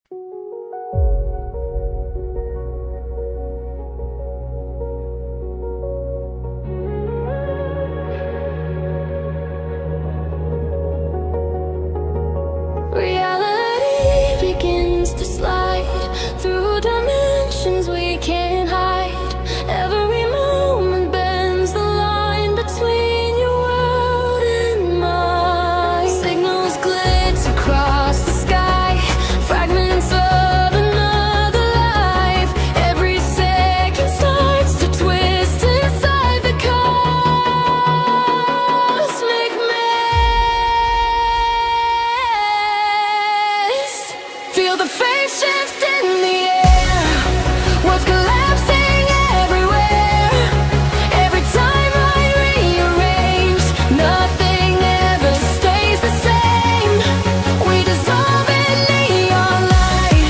Reality begins to slide through dimensions we can't hide. Every moment bends the line between your world and mine. Signals glitch across the sky, fragments of another life. Every second starts to twist inside the cosmic maze. Feel the phase shift in the air. What's collapsing everywhere? Every time I rearrange, nothing ever stays the same. We dissolve in neon light,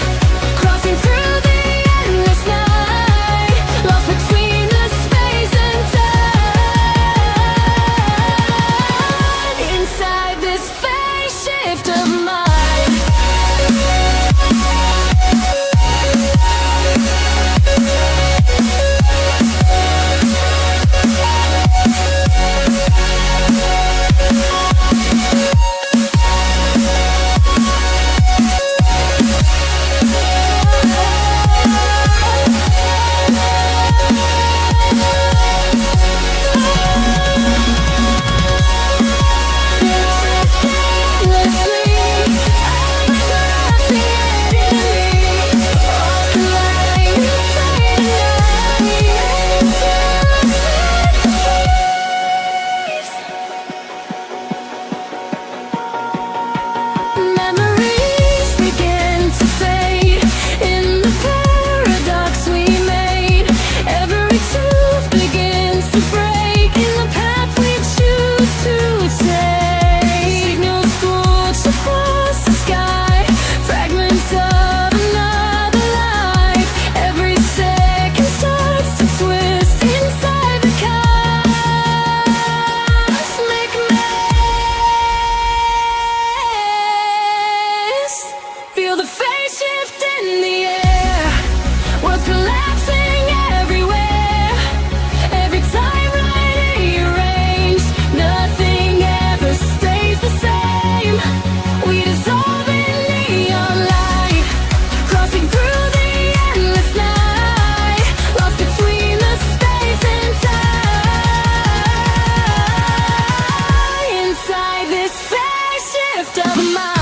crossing through the endless night, lost between the space and time. Inside this phase shift of mine. Memories begin to fade in the paradox we made. Every tooth begins to break in the path we choose to take. Signals flash across the sky, fragments of another life. Every second starts to twist inside the cosmic maze. Feel the phase shift in the air. What's collapsing everywhere? Every time I rearrange, nothing ever stays the same. We dissolve in neon light, crossing through the endless night, lost between the space and time. Inside this phase shift of mine.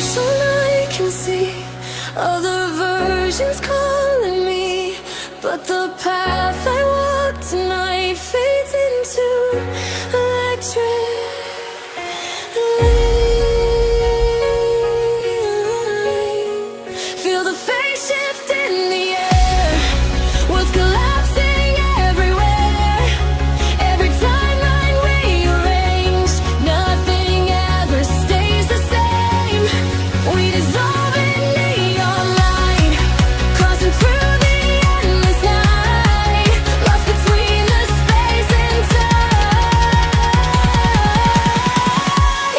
So I can see other versions calling me, but the path I walk tonight fades into electric light. Feel the phase shift in the air. What's collapsing everywhere? Every time I rearrange, nothing ever stays the same. We dissolve in neon light, crossing through the endless night, lost between the space and time.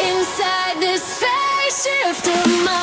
Inside this phase shift of mine.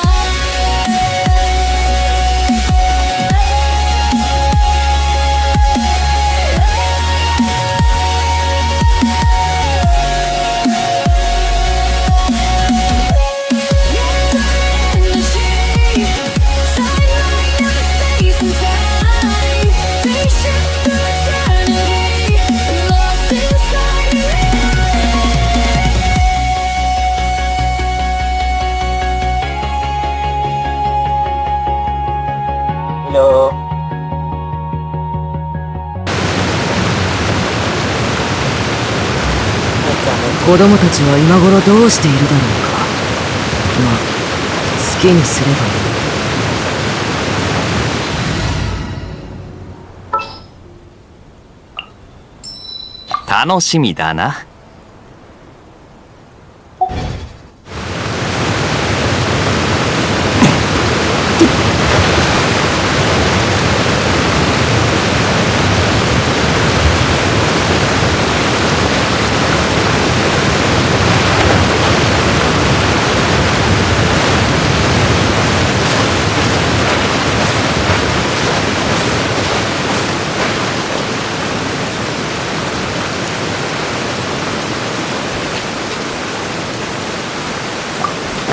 子供たちは今頃どうしているだろうか。まあ好きにすればいい。楽しみだな。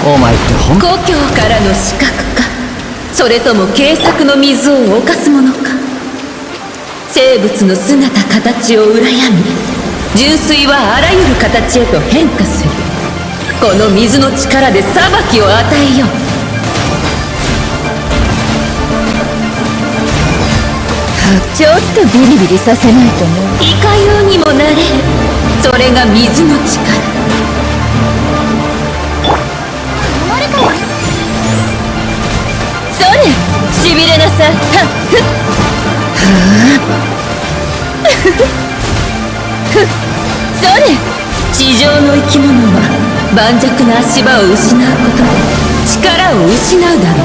お前って故郷からの刺客か、それとも軽薄の水を犯す者か。生物の姿形を羨み、純粋はあらゆる形へと変化する。この水の力で裁きを与えよう。ちょっとビリビリさせないとね。いかようにもなれる。それが水の力。それ、しびれなさい。はっふっそれ、地上の生き物は盤石な足場を失うことで力を失うだろ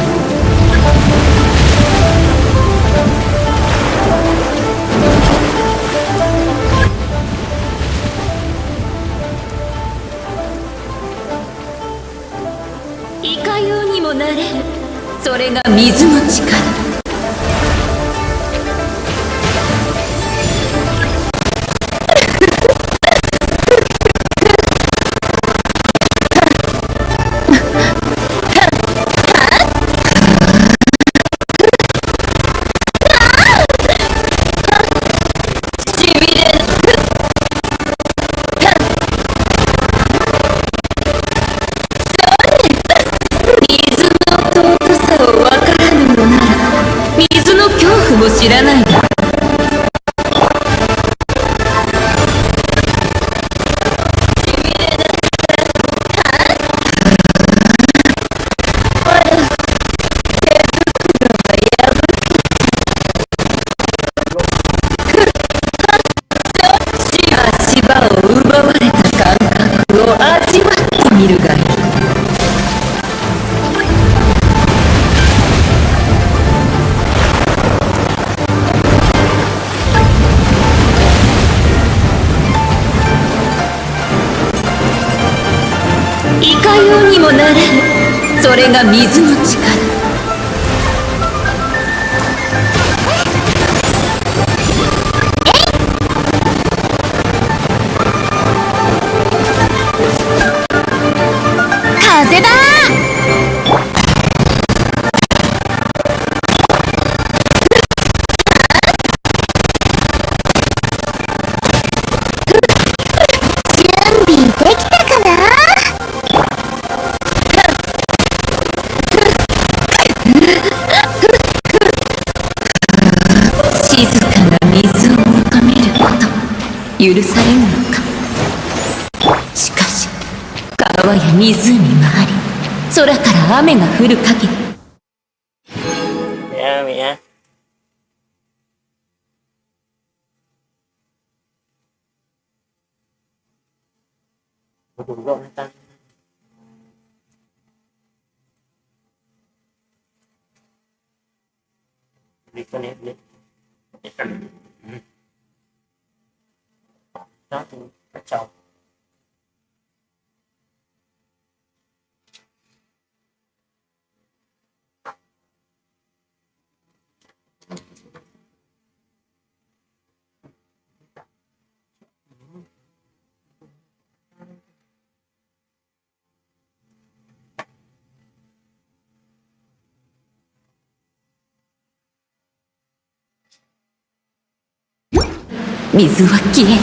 う。いかようにもなれる。それが水の力。知らないだ。足場を奪われた感覚を味わってみるがいい。いかようにもなれる。それが水の力。風だ準備できたかな。静かな水を求めること許されぬのか。しかし川や湖があり、空から雨が降る限り。Ya, Mi ya. Tunggu ntar. Beli kan ya, beli. Satu, kacau.水は消えない。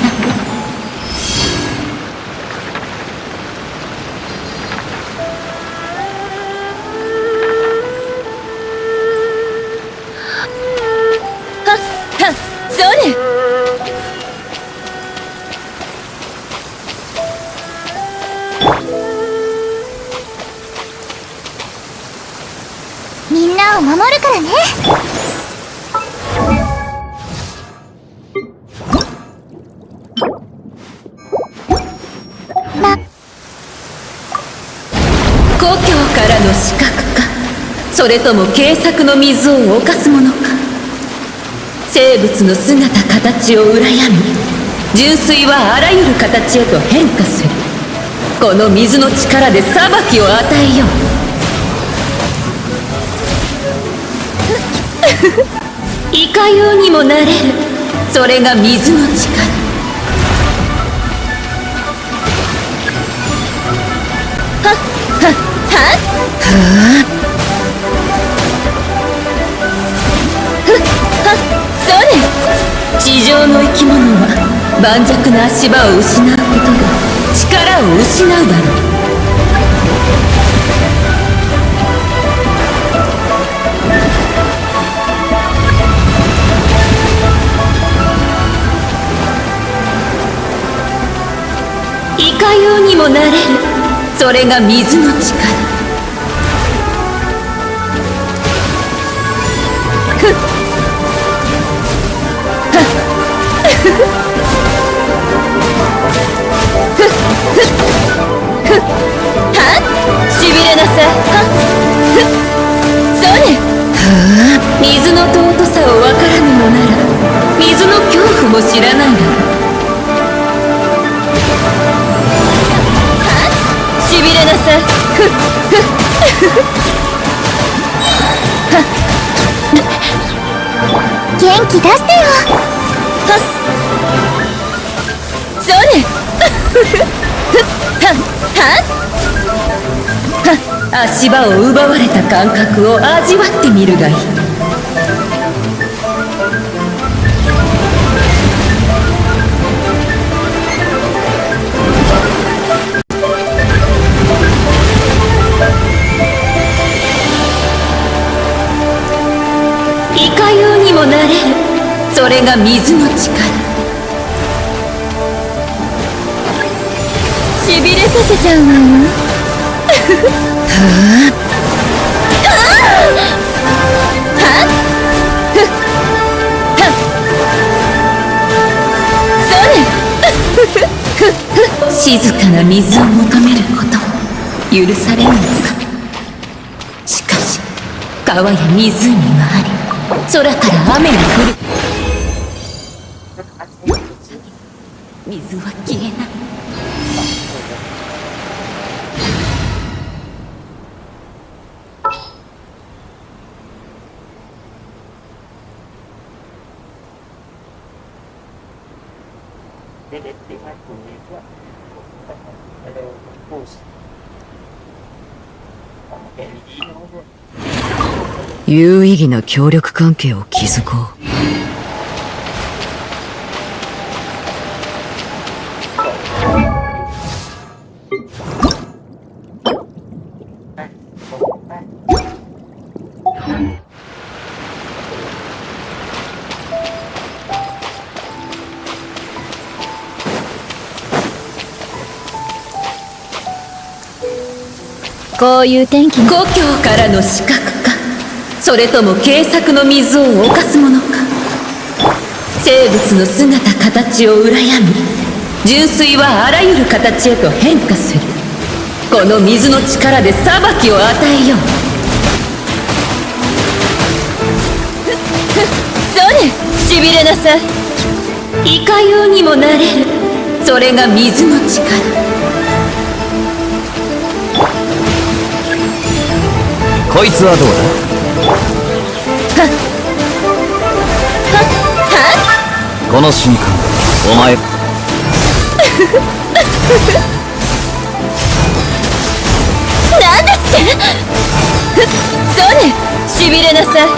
それ。なを守るからね。故郷からの死角か、それとも計策の水を犯すものか。生物の姿形を羨み、純粋はあらゆる形へと変化する。この水の力で裁きを与えよう。いかようにもなれる、それが水の力。地上の生き物は盤石な足場を失うことで力を失うだろう。いかようにもなれる、それが水の力。しびれなさい。それ水の尊さを分からぬのなら水の恐怖も知らないだろう。しびれなさい。元気出してよ。それ足場を奪われた感覚を味わってみるがいい。いかようにもなれる、それが水の力。しびれさせちゃうわよ。静かな水を求めること許されぬのか。しかし川や湖があり、空から雨が降る。水は消えない。有意義な協力関係を築こう。こういう天気の故郷からの死角か、それとも計策の水を犯すものか。生物の姿形を羨み、純粋はあらゆる形へと変化する。この水の力で裁きを与えよう。それしびれなさい。いかようにもなれる、それが水の力。こいつはどうだ。この瞬間お前なんですってそれしびれなさい。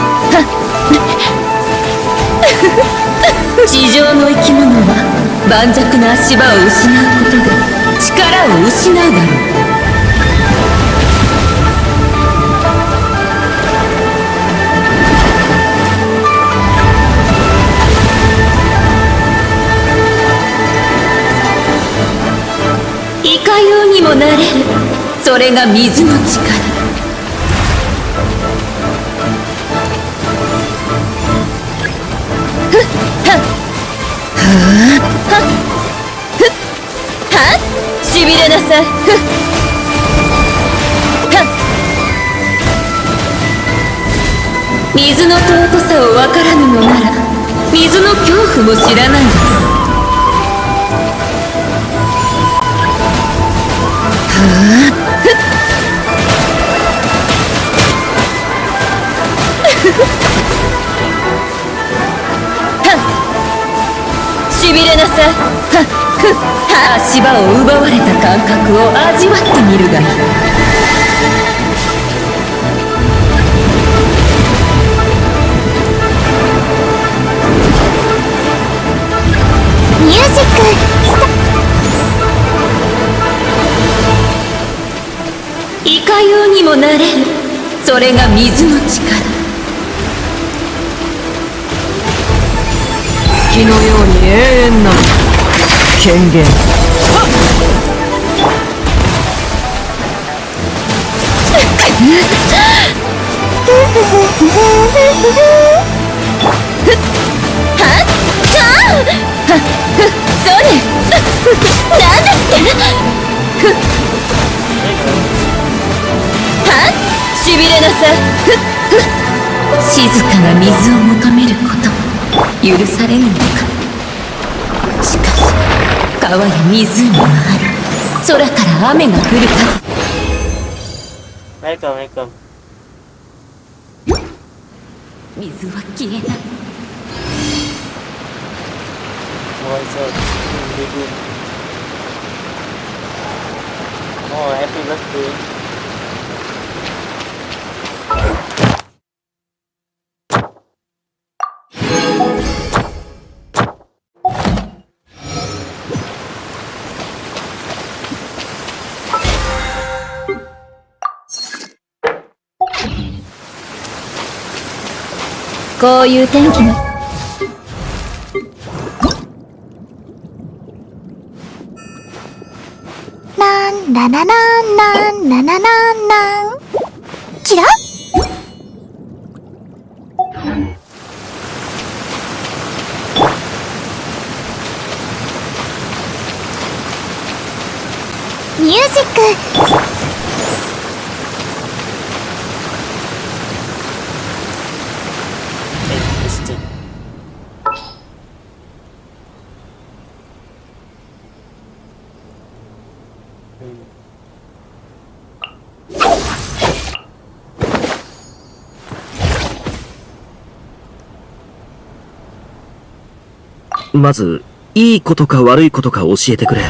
地上の生き物は盤石な足場を失うことで力を失うだろう。いかようにもなれる、それが水の力。さい。ふっはっ。水の尊さをわからぬのなら水の恐怖も知らないの。しびれなさい。足場を奪われた感覚を味わってみるがいい。ミュージックスタいかようにもなれる。それが水の力。月のように永遠な権限。そうね。なんだってしびれなさい。静かな水を求めることも許されぬのか。しかし川や湖があり、空から雨が降るか。Welcome. 水は消えない。What's up? Oh, happy birthday.ー。こういう天気のなんだななんなんなななんなんキラミュージックまず、いいことか悪いことか教えてくれ。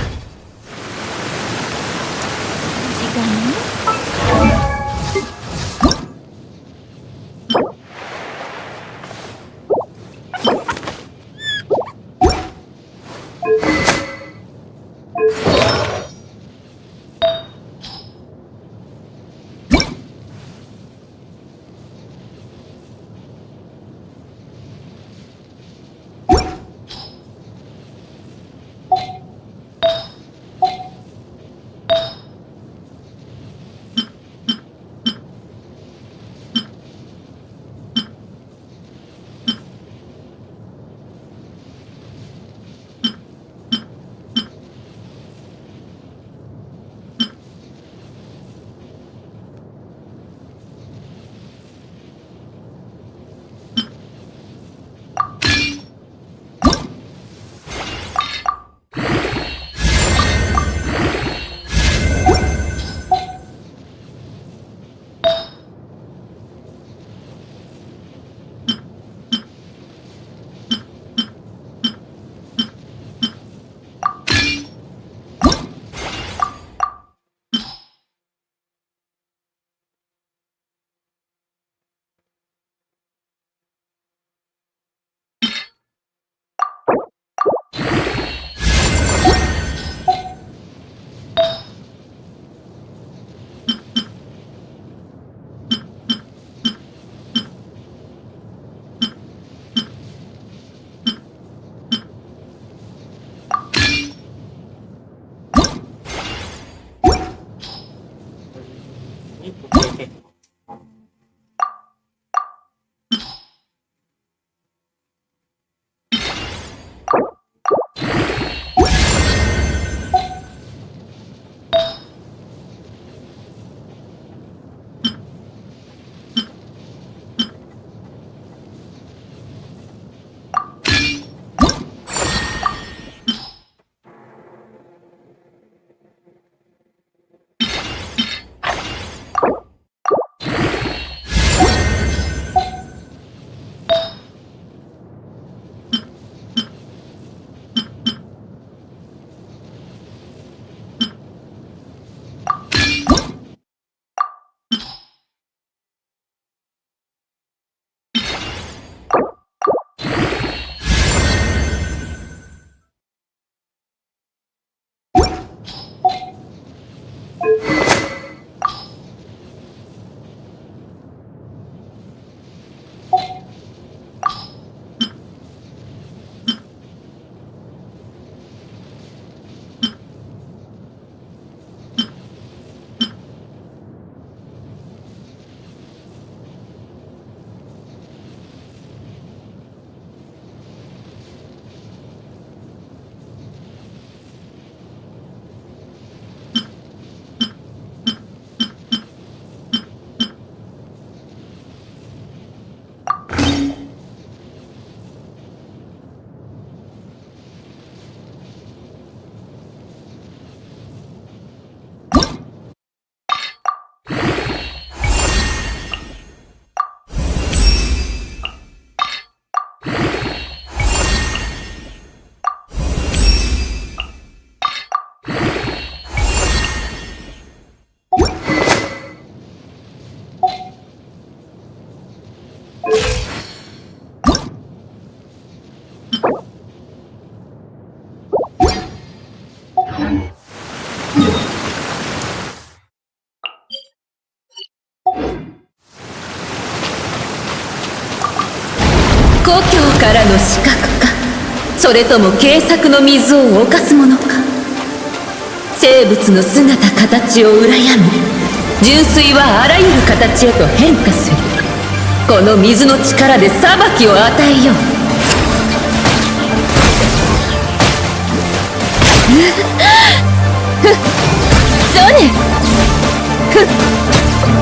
故郷からの死角か、それとも傑作の水を侵すものか。生物の姿形を羨み、純粋はあらゆる形へと変化する。この水の力で裁きを与えよう。そうね。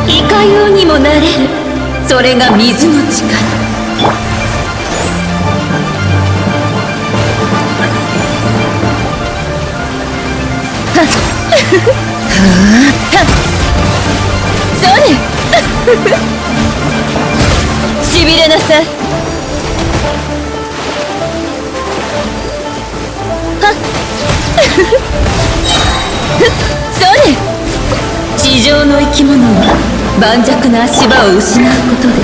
いかようにもなれる。それが水の力。そうね。しびれなさい。そうね。地上の生き物は盤石な足場を失うことで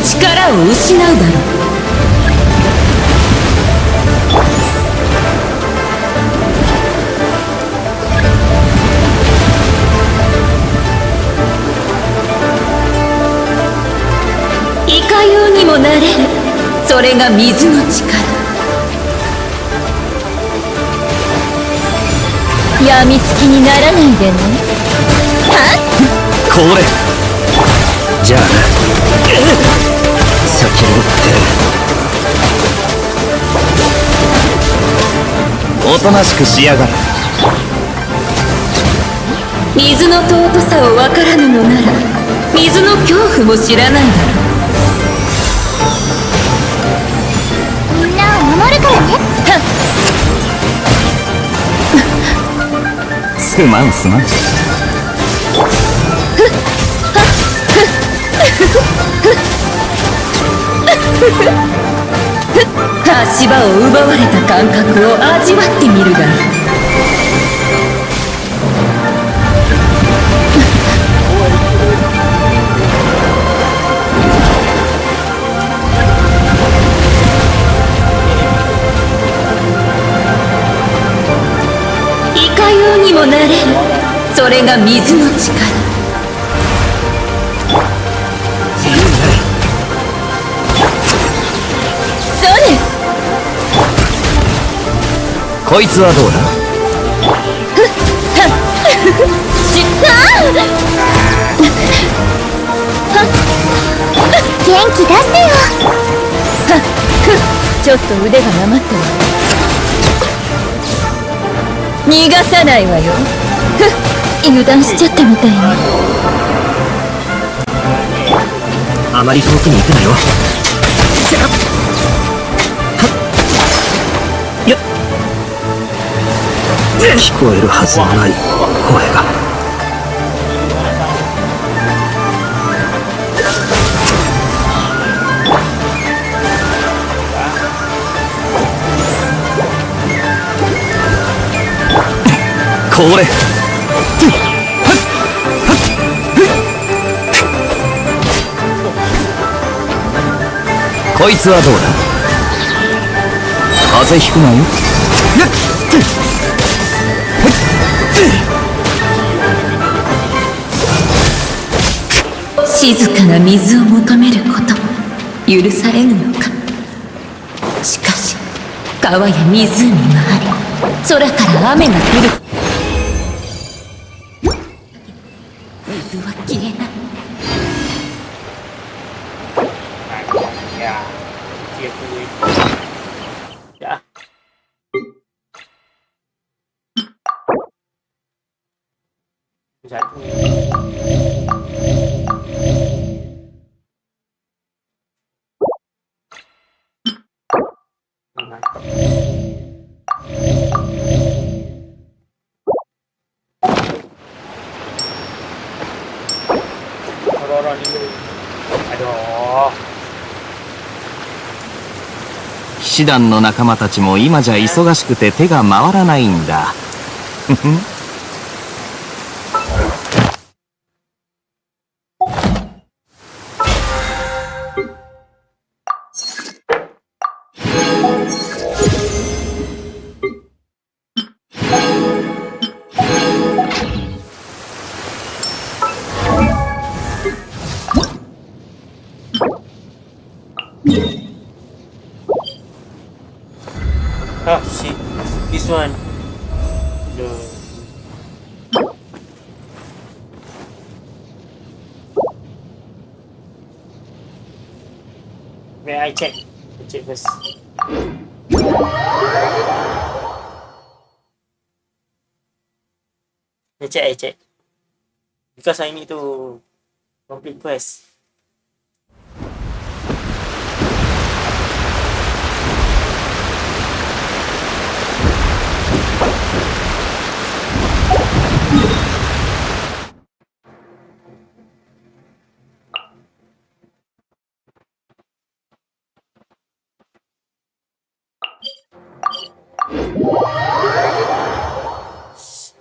力を失うだろう。いかようにもなれる。それが水の力。やみつきにならないでね。はっ、これじゃあな、先に行っておとなしくしやがる。水の尊さを分からぬのなら水の恐怖も知らないだろう。みんなを守るからね。すまんすまん。足場を奪われた感覚を味わってみるがいい。いかようにもなれる。それが水の力。そうね。こいつはどうだ。元気出してよ。ちょっと腕がなまったわ。逃がさないわよ。油断しちゃったみたいね。あまり遠くに行くなよ。よっ、聞こえるはずのない声が。これこいつはどうだ。風邪ひくなよ。静かな水を求めることも許されぬのか。しかし川や湖があり、空から雨が降る。水は消えない。Ya, chia tui. Ya. Bisa tui. Roro dulu. Aduh. 騎士団の仲間たちも今じゃ忙しくて手が回らないんだ。Ah, shit. This one. The... Wait, I check. I check first. I check. Because I need to complete quest.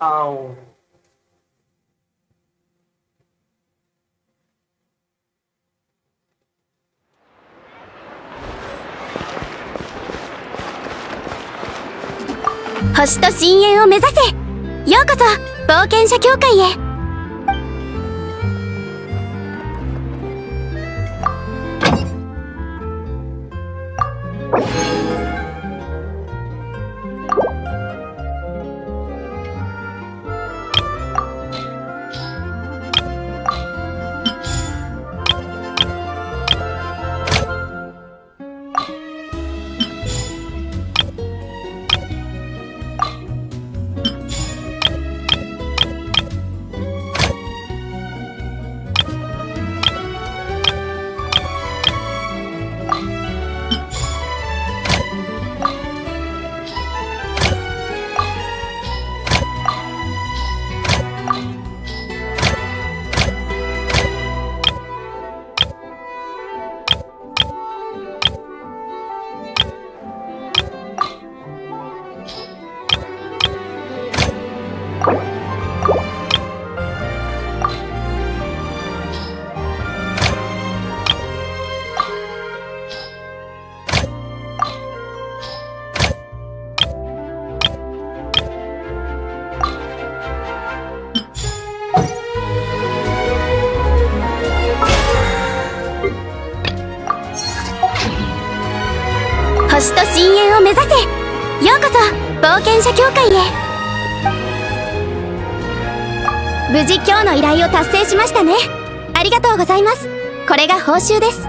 Ow.星と深淵を目指せ。ようこそ冒険者協会へ。星と深淵を目指せ。ようこそ冒険者協会へ。無事今日の依頼を達成しましたね。ありがとうございます。これが報酬です。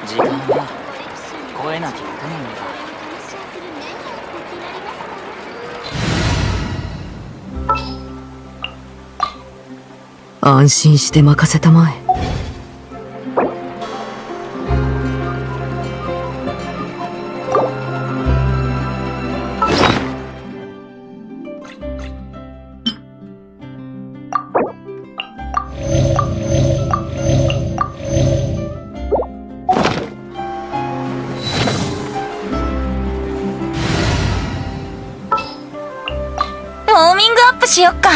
時間は超えなきゃいけないんだ。安心して任せたまえ。ウォーミングアップしよっか。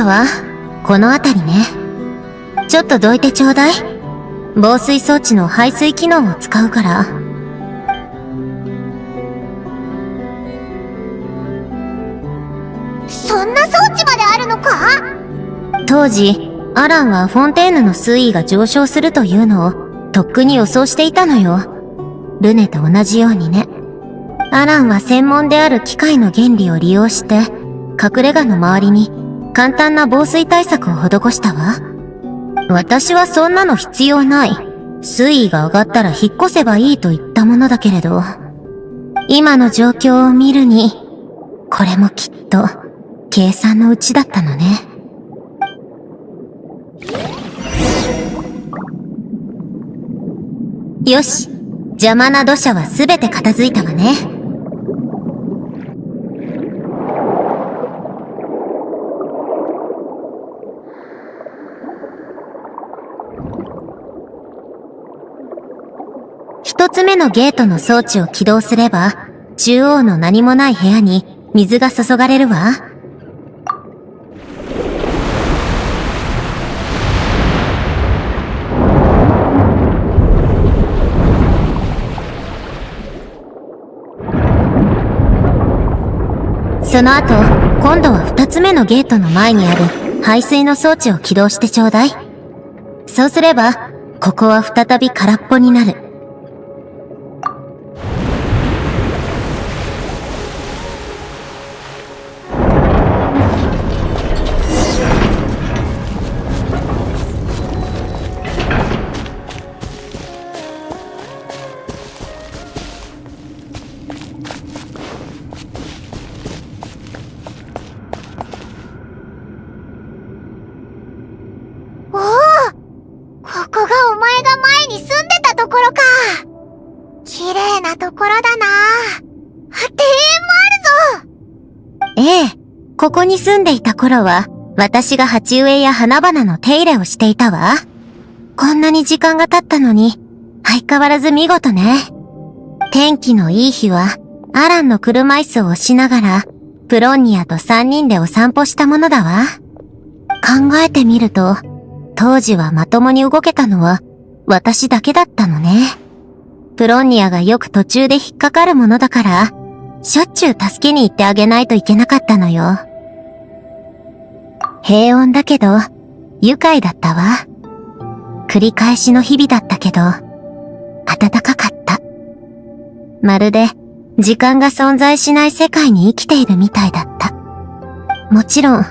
たわ。この辺りね。ちょっとどいてちょうだい。防水装置の排水機能を使うから。そんな装置まであるのか？当時、アランはフォンテーヌの水位が上昇するというのをとっくに予想していたのよ。ルネと同じようにね。アランは専門である機械の原理を利用して、隠れ家の周りに簡単な防水対策を施したわ。私はそんなの必要ない。水位が上がったら引っ越せばいいと言ったものだけれど、今の状況を見るに、これもきっと計算のうちだったのね。よし、邪魔な土砂はすべて片付いたわね。一つ目のゲートの装置を起動すれば、中央の何もない部屋に水が注がれるわ。その後、今度は二つ目のゲートの前にある排水の装置を起動してちょうだい。そうすれば、ここは再び空っぽになる。おお、ここがお前が前に住んでたところか。綺麗なところだな。庭園もあるぞ。ええ、ここに住んでいた頃は、私が鉢植えや花々の手入れをしていたわ。こんなに時間が経ったのに、相変わらず見事ね。天気のいい日は、アランの車椅子を押しながら、プロンニアと3人でお散歩したものだわ。考えてみると、当時はまともに動けたのは、私だけだったのね。プロンニアがよく途中で引っかかるものだから、しょっちゅう助けに行ってあげないといけなかったのよ。平穏だけど、愉快だったわ。繰り返しの日々だったけど、暖かかった。まるで、時間が存在しない世界に生きているみたいだった。もちろん、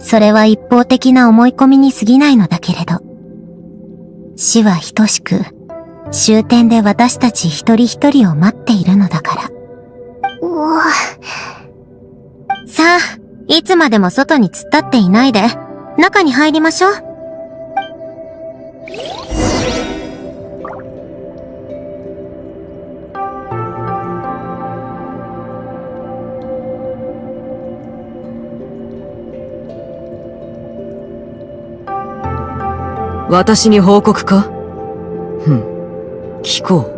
それは一方的な思い込みに過ぎないのだけれど。死は等しく、終点で私たち一人一人を待っているのだから。おお。さあ、いつまでも外に突っ立っていないで、中に入りましょう。私に報告か？聞こう。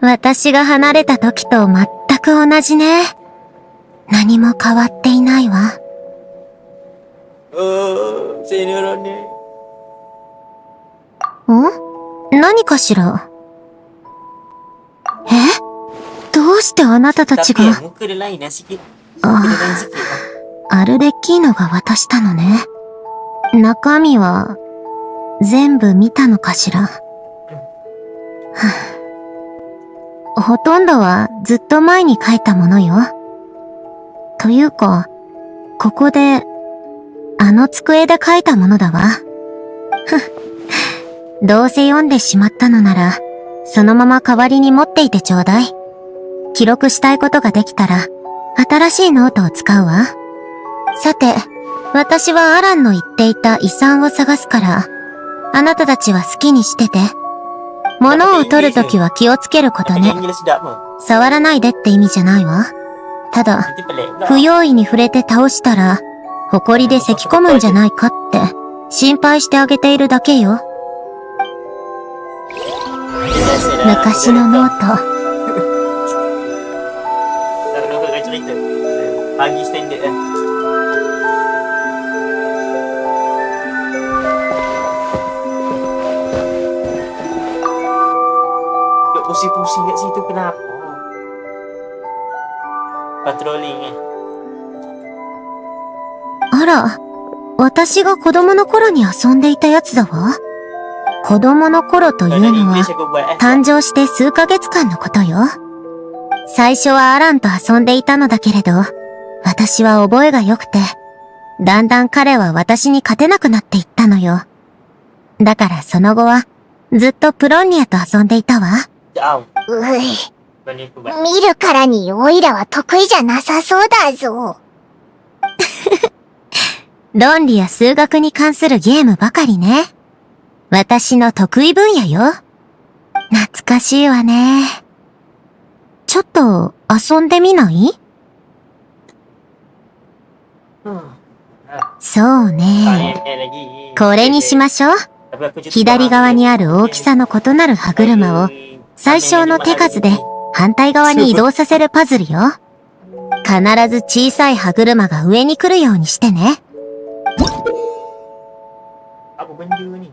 私が離れた時と全く同じね。何も変わっていないわ。Oh, Sandrone. 何かしら？どうしてあなたたち Tapi が、 muka dia lain lah sikit. Muka dia lain sikit lah. アルデッキーノが渡したのね。中身は、全部見たのかしら。ほとんどはずっと前に書いたものよ。というか、ここで、あの机で書いたものだわ。どうせ読んでしまったのなら、そのまま代わりに持っていてちょうだい。記録したいことができたら、新しいノートを使うわ。さて、私はアランの言っていた遺産を探すから、あなたたちは好きにしてて。物を取るときは気をつけること Pakai ね。 English sedap mah. 触らないでって意味じゃないわ。ただ、 Nanti pelik pula. 不用意に触れて倒したら、埃で咳込むんじゃないかって、心配してあげているだけよ。昔のノート。Novel kan cerita. Pagi standard lah. Duk pusing-pusing kat situ kenapa? Patrolling eh. あら、私が子供の頃に遊んでいたやつだわ。子供の頃という Kalau のは、 English aku buat eh. 誕生して数ヶ月間のことよ。最初はアランと遊んでいたのだけれど、私は覚えが良くて、だんだん彼は私に勝てなくなっていったのよ。だからその後は、ずっとプロンニアと遊んでいたわ。Jauh. うい。 Bani aku buat. 見るからにオイラは得意じゃなさそうだぞ。論理や数学に関するゲームばかりね。私の得意分野よ。懐かしいわね。ちょっと遊んでみない？ そうね。 lagi. これにしましょう。 Tapi aku cuti 左 faham 側に dia. ある大きさの異なる歯車を最小の手数で反対側に移動させるパズルよ。必ず小さい歯車が上に来るようにしてね。 Apa benda ni?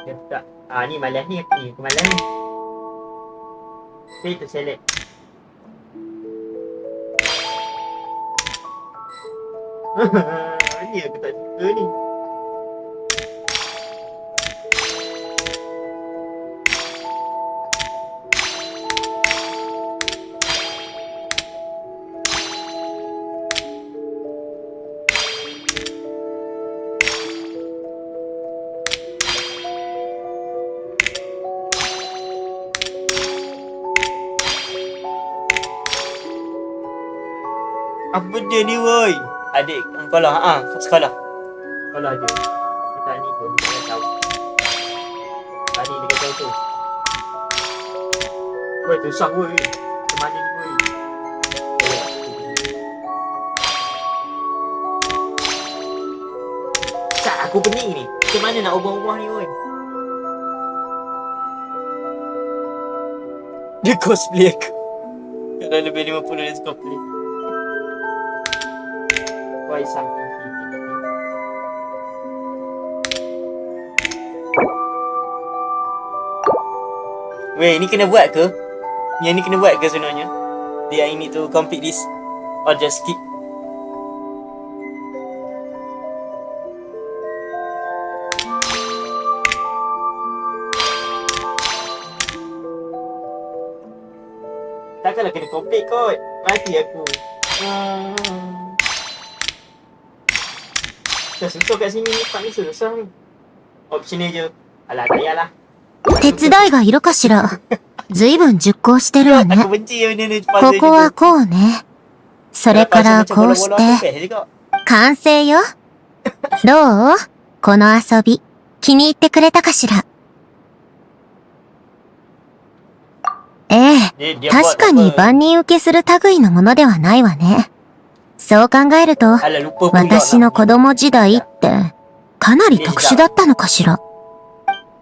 Dia tak. Ah ni malas ni aku ni. Aku malas ni. Kita select. Ni aku tak suka ni. Apa benda ni woi? Adik sekolah. Sekolah. Sekolah je. Kita ni pun tak tahu. Tadi dia kata tu. Woi, susah woi. Macam mana ni woi? Cak aku pening ni. Macam mana nak ubah-ubah ni woi? Dia cosplay aku. Kalau lebih 50 dia cosplay. Why something hidden? Weh, ni kena buat ke? Yang ni kena buat ke sebenarnya? Dia I need to complete this or just skip? Takkanlah kena complete kot. Mati aku. Dah susah kat sini ni, part ni susah ni. Option ni je. Alah, tak payahlah. 手伝いがいるかしら。ずいぶん熟考してるわ Aku ね。 benci benda ni こ puzzle こは gitu. こうね。それからこうし Macam bola-bola て、 aku best juga. 完成よ。どう？この遊び、気に入ってくれたかしら。ええ、 Dia 確 buat かに apa? 万人受けする類のものではないわね。そう考えると、 Alah, lupa pula 私の nak 子供時代って、かなり特殊だったのかしら。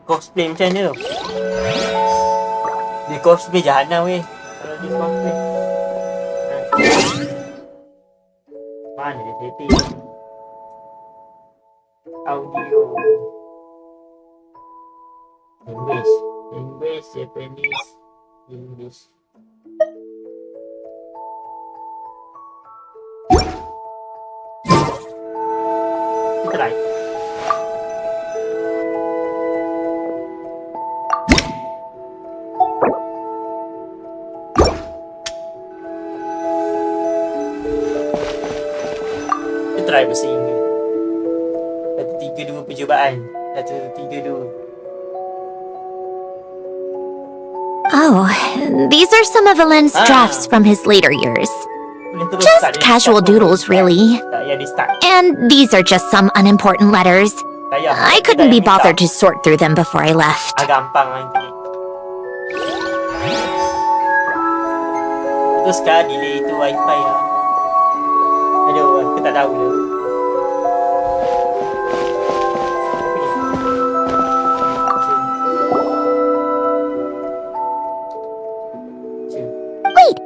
cosplay macam mana tu? Dia cosplay jahanam weh. Kalau dia cosplay. Mana dia setting? Audio. English. English, Japanese, English. Try. Try bahasa Inggeris. 132 percubaan. 132. Oh, these are some of Alan's drafts from his later years. Boleh terus Just start dari casual start. doodles, really. Tak payah di start. And these are just some unimportant letters. Tak payah. I couldn't be bothered to sort through them before I left. Gampang lah internet. Terus kan delay itu wifi lah. Aduh, aku tak tahu dah. Wait!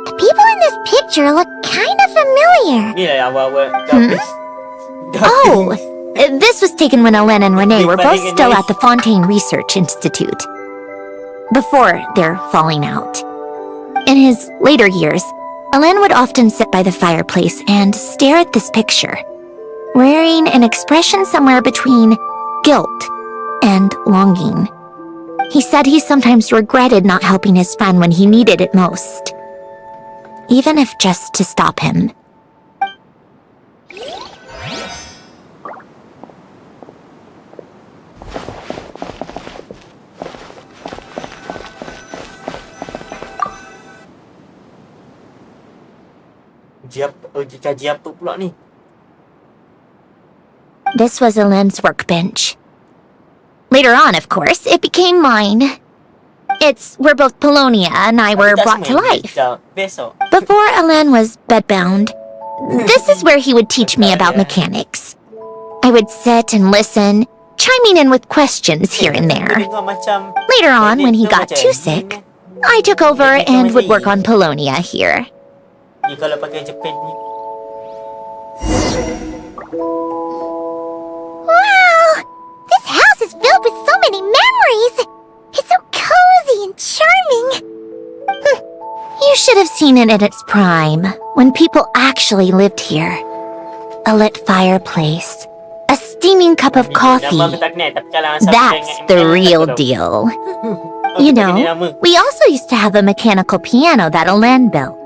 The people in this picture look kind of familiar. Ni lah yang awal-awal. Oh, this was taken when Alen and Renee were both still at the Fontaine Research Institute. Before their falling out. In his later years, Alen would often sit by the fireplace and stare at this picture, wearing an expression somewhere between guilt and longing. He said he sometimes regretted not helping his friend when he needed it most, even if just to stop him. Kaji apa pula ni? This was Alen's workbench. Later on, of course, it became mine. It's where both Polonia and I were brought to life. Besok. Before Alen was bedbound, this is where he would teach me about mechanics. I would sit and listen, chiming in with questions here and there. Later on, when he got too sick, I took over and would work on Polonia here. Ni kalau pakai Japan ni. Wow! This house is filled with so many memories! It's so cozy and charming! You should have seen it in its prime, when people actually lived here. A lit fireplace, a steaming cup of coffee. That's the real deal. You know, we also used to have a mechanical piano that Alen built.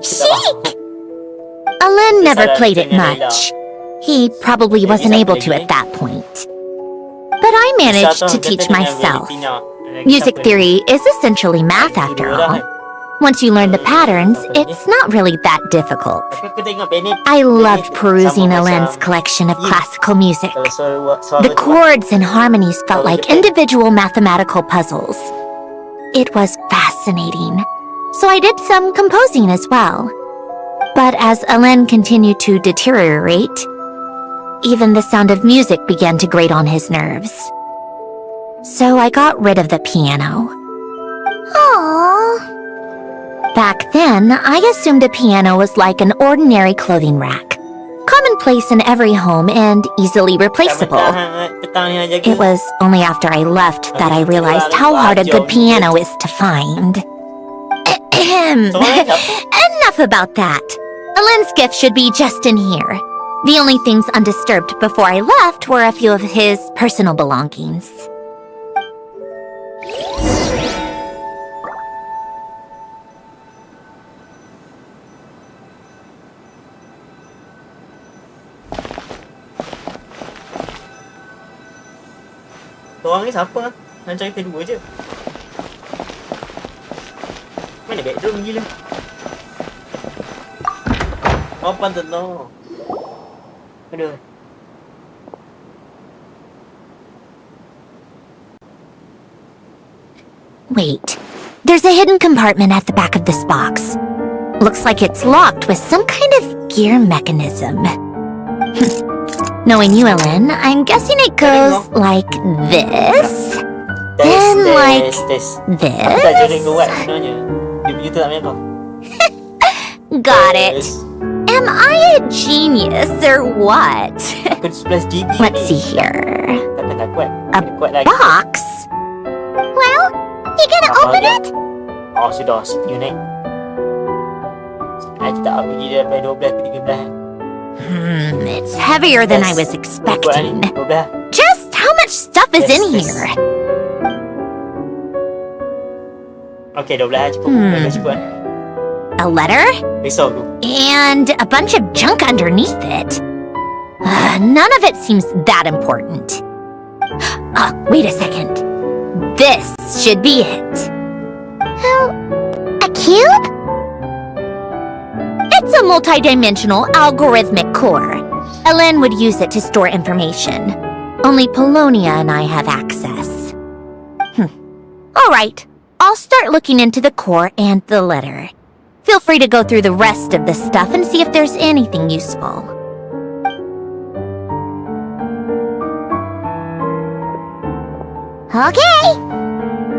Chic! Alen never played it much. He probably wasn't able to at that point. But I managed to teach myself. Music theory is essentially math after all. Once you learn the patterns, it's not really that difficult. I loved perusing Alen's collection of classical music. The chords and harmonies felt like individual mathematical puzzles. It was fascinating. So I did some composing as well. But as Alen continued to deteriorate, even the sound of music began to grate on his nerves. So I got rid of the piano. Aww. Back then, I assumed a piano was like an ordinary clothing rack, commonplace in every home and easily replaceable. It was only after I left that I realized how hard a good piano is to find. Enough about that. Alen's gift should be just in here. The only things undisturbed before I left were a few of his personal belongings. Orang ni siapa? Nak cari kedua je. Mana bedroom gila? Open the door. Aduh. Wait, there's a hidden compartment at the back of this box. Looks like it's locked with some kind of gear mechanism. Knowing you, Alen, I'm guessing it goes like this. Then like Aku tak jadi this. buat sebenarnya. Dia punya tu tak main kau. Got it. Am I a genius or what? Aku 11 GB Let's ni. see here. Takkan tak kuat. A Kena kuat lagi. box? Well, you gonna open it? Oh, sudah. CPU naik. Kita tak pergi daripada 12 ke 13. It's heavier than I was Kuat ni. expecting. 12. Just how much stuff is in Yes. here? Okay, 12 cukup. 12 cukup kan. A letter? Risau aku. And a bunch of junk underneath it. None of it seems that important. Wait a second. This should be it. A cube? It's a multi-dimensional algorithmic core. Ellen would use it to store information. Only Polonia and I have access. All right. I'll start looking into the core and the letter. Feel free to go through the rest of the stuff and see if there's anything useful. Okay.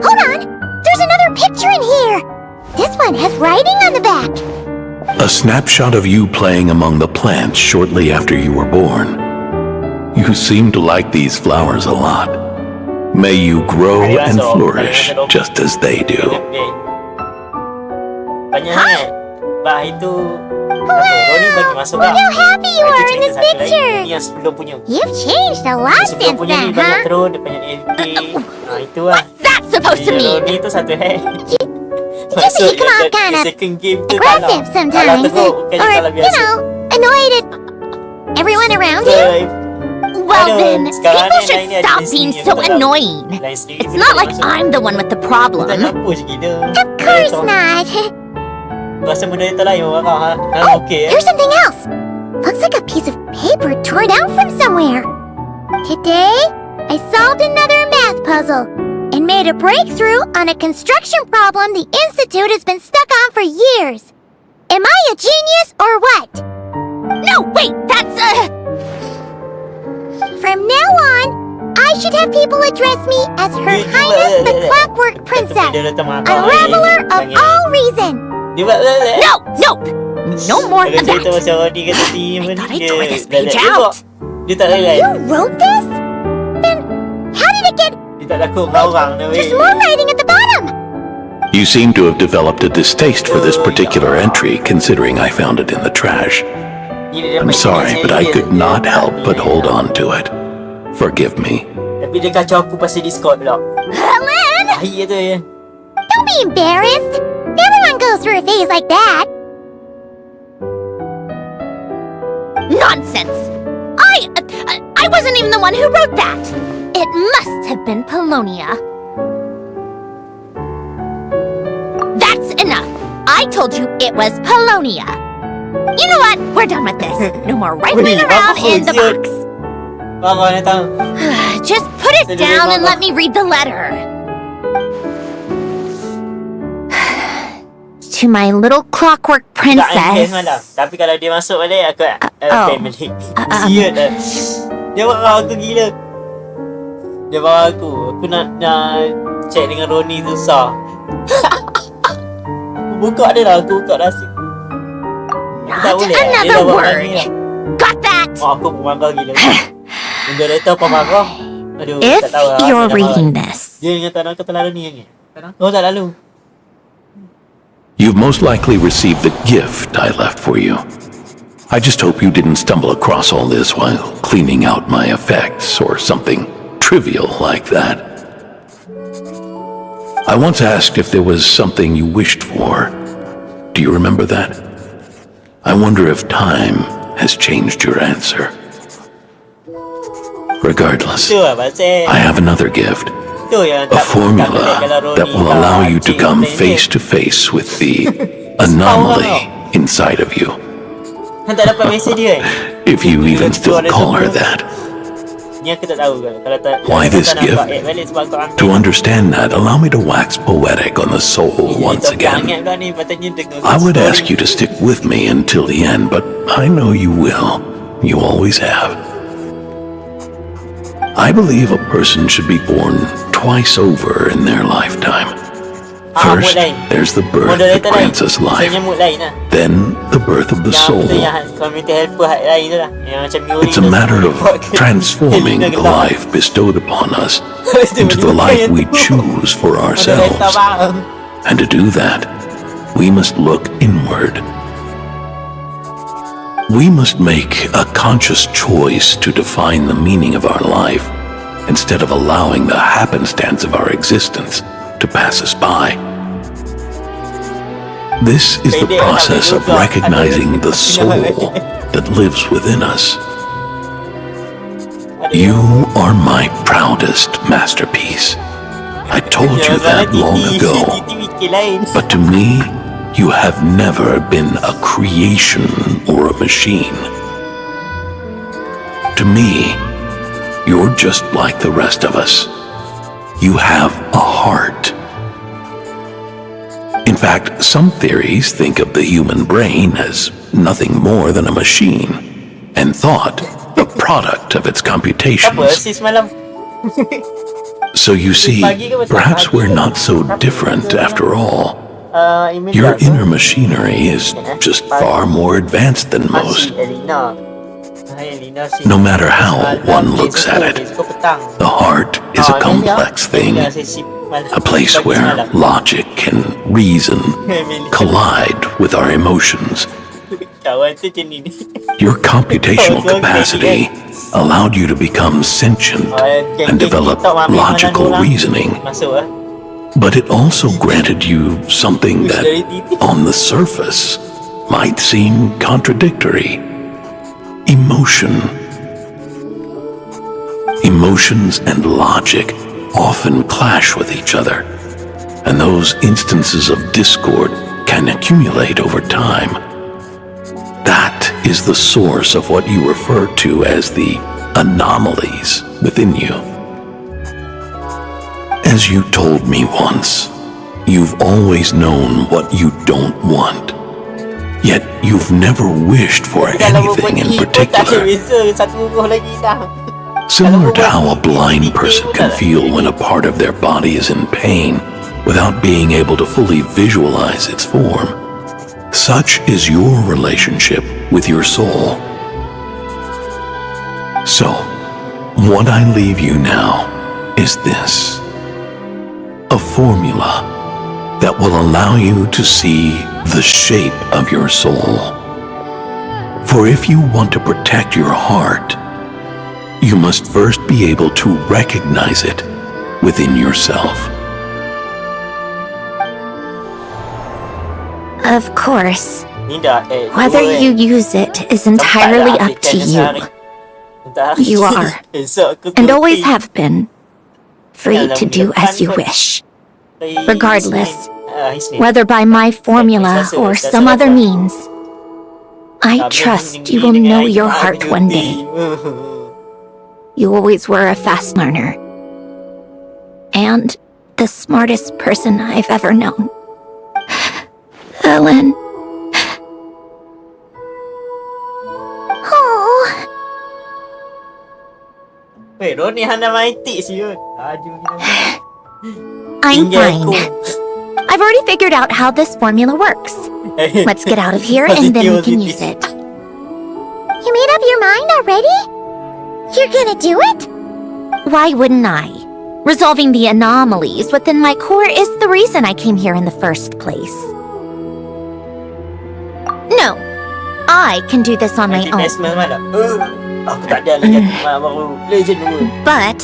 Hold on. There's another picture in here. This one has writing on the back. A snapshot of you playing among the plants shortly after you were born. You seem to like these flowers a lot. May you grow and flourish just as they do. Okay. Banyak sangat. Bah itu. Kau ni bagi masuk Look lah. how happy you Itu are in cerita this satu lagi. picture. Ini yang sebelum punya. You've changed a lot Sebelum since punya ni then, banyak huh? terus. Dia banyak LK. Itu lah. What's that supposed to mean? Ni tu satu hack. Just that you come out kind of second game tu aggressive kalah sometimes, teruk. Bukan or, kalah you biasa. know, annoyed at everyone around you. Well Aduh, then, sekarang people ni should lain ni ada stop lain being sendiri so yang tak tahu. annoying. Lain sendiri It's pun not tak like masuk. I'm the one with the Tak problem. nampu je gila. Of course not. Rasa benda itu lah yang marah. Okey. Here's something else. Looks like a piece of paper torn out from somewhere. Today, I solved another math puzzle and made a breakthrough on a construction problem the Institute has been stuck on for years. Am I a genius or what? No, wait, that's From now on, I should have people address me as Her Highness the Clockwork Princess, a reveler of all reason. Dia buat No more of Cerita that. macam Rodi kata team I thought I dia tore this page dia out. Dia tak layan. You wrote this? Then, how did it get... Dia tak takut dengan orang dah There's weh. more writing at the bottom. You seem to have developed a distaste for this particular entry, considering I found it in the trash. I'm sorry, but I could not help but hold on to it. Forgive me. Tapi dia kacau aku pasal Discord pula. Helen! Akhir tu ya. Don't be embarrassed. Everyone goes through a phase like that. Nonsense! I wasn't even the one who wrote that! It must have been Polonia. That's enough! I told you it was Polonia. You know what? We're done with this. No more rifling around in the box. Marah ni tahu. Just put it down and let me read the letter. To my little clockwork Tak engage princess. malam. Tapi kalau dia masuk balik aku family. Siut dah. Dia marah aku gila. Dia marah aku. Aku nak check dengan Roni susah. Aku buka dia lah. Aku buka rahsia. Tak Not boleh. Dia another dah buat word. lagi lah. Got that? Oh, aku pun marah gila. Benda letter apa marah. Aduh, If tak tahu lah. you're Dia dah reading marah. this, Dia ingat tak kata lalu ni yang ni. Oh, tak lalu. You've most likely received the gift I left for you. I just hope you didn't stumble across all this while cleaning out my effects or something trivial like that. I once asked if there was something you wished for. Do you remember that? I wonder if time has changed your answer. Regardless, Tu lah pasal. I have another gift. Tu yang A tak formula kalau that Roni will tak allow you to cik come main face dia. to face with the anomaly inside of you. Han tak dapat mesej dia If you even still call her that. Ni aku tak tahu kalau tak. Why this tak gift? nampak balik sebab kau ambil. To understand that, allow me to wax poetic on the soul once again. I would ask you to stick with me until the end, but I know you will. You always have. I believe a person should be born twice over in their lifetime. First, mood lain. there's the birth that Moderator lain. grants us life. Saya mood lain lah. Then, the birth of the Yang soul. tu yang community helper lain tu lah. Yang macam Yuri It's a tu matter of report ke transforming Helena the gelap. life bestowed upon us Itu into the bukan life yang we tu. choose for Moderator ourselves. faham. And to do that, we must look inward. We must make a conscious choice to define the meaning of our life instead of allowing the happenstance of our existence to pass us by. This is the process of recognizing the soul that lives within us. You are my proudest masterpiece. I told you that long ago. But to me, you have never been a creation or a machine. To me, you're just like the rest of us. You have a heart. In fact, some theories think of the human brain as nothing more than a machine, and thought a product of its Apa computations. sis malam? So you see, perhaps we're not so different after all. Your inner machinery is just far more advanced than most. No matter how one looks at it, the heart is a complex thing, a place where logic and reason collide with our emotions. Your computational capacity allowed you to become sentient and develop logical reasoning, but it also granted you something that, on the surface, might seem contradictory. Emotion. Emotions and logic often clash with each other, and those instances of discord can accumulate over time. That is the source of what you refer to as the anomalies within you. As you told me once, you've always known what you don't want. Yet you've never wished for anything in particular. Similar to how a blind person can feel when a part of their body is in pain without being able to fully visualize its form, such is your relationship with your soul. So, what I leave you now is this: a formula that will allow you to see the shape of your soul. For if you want to protect your heart, you must first be able to recognize it within yourself. Of course, whether you use it is entirely up to you. You are, and always have been, free to do as you wish. Regardless, whether by my formula or some other means, I trust you will know your heart one day. You always were a fast learner, and the smartest person I've ever known. Ellen. Oh. Wait, Ronnie hana maitik siut. Aduh gila. I'm fine. I've already figured out how this formula works. Let's get out of here and then we can use it. You made up your mind already? You're gonna do it? Why wouldn't I? Resolving the anomalies within my core is the reason I came here in the first place. No, I can do this on my own. Aku tak ada lagi baru Legend World. But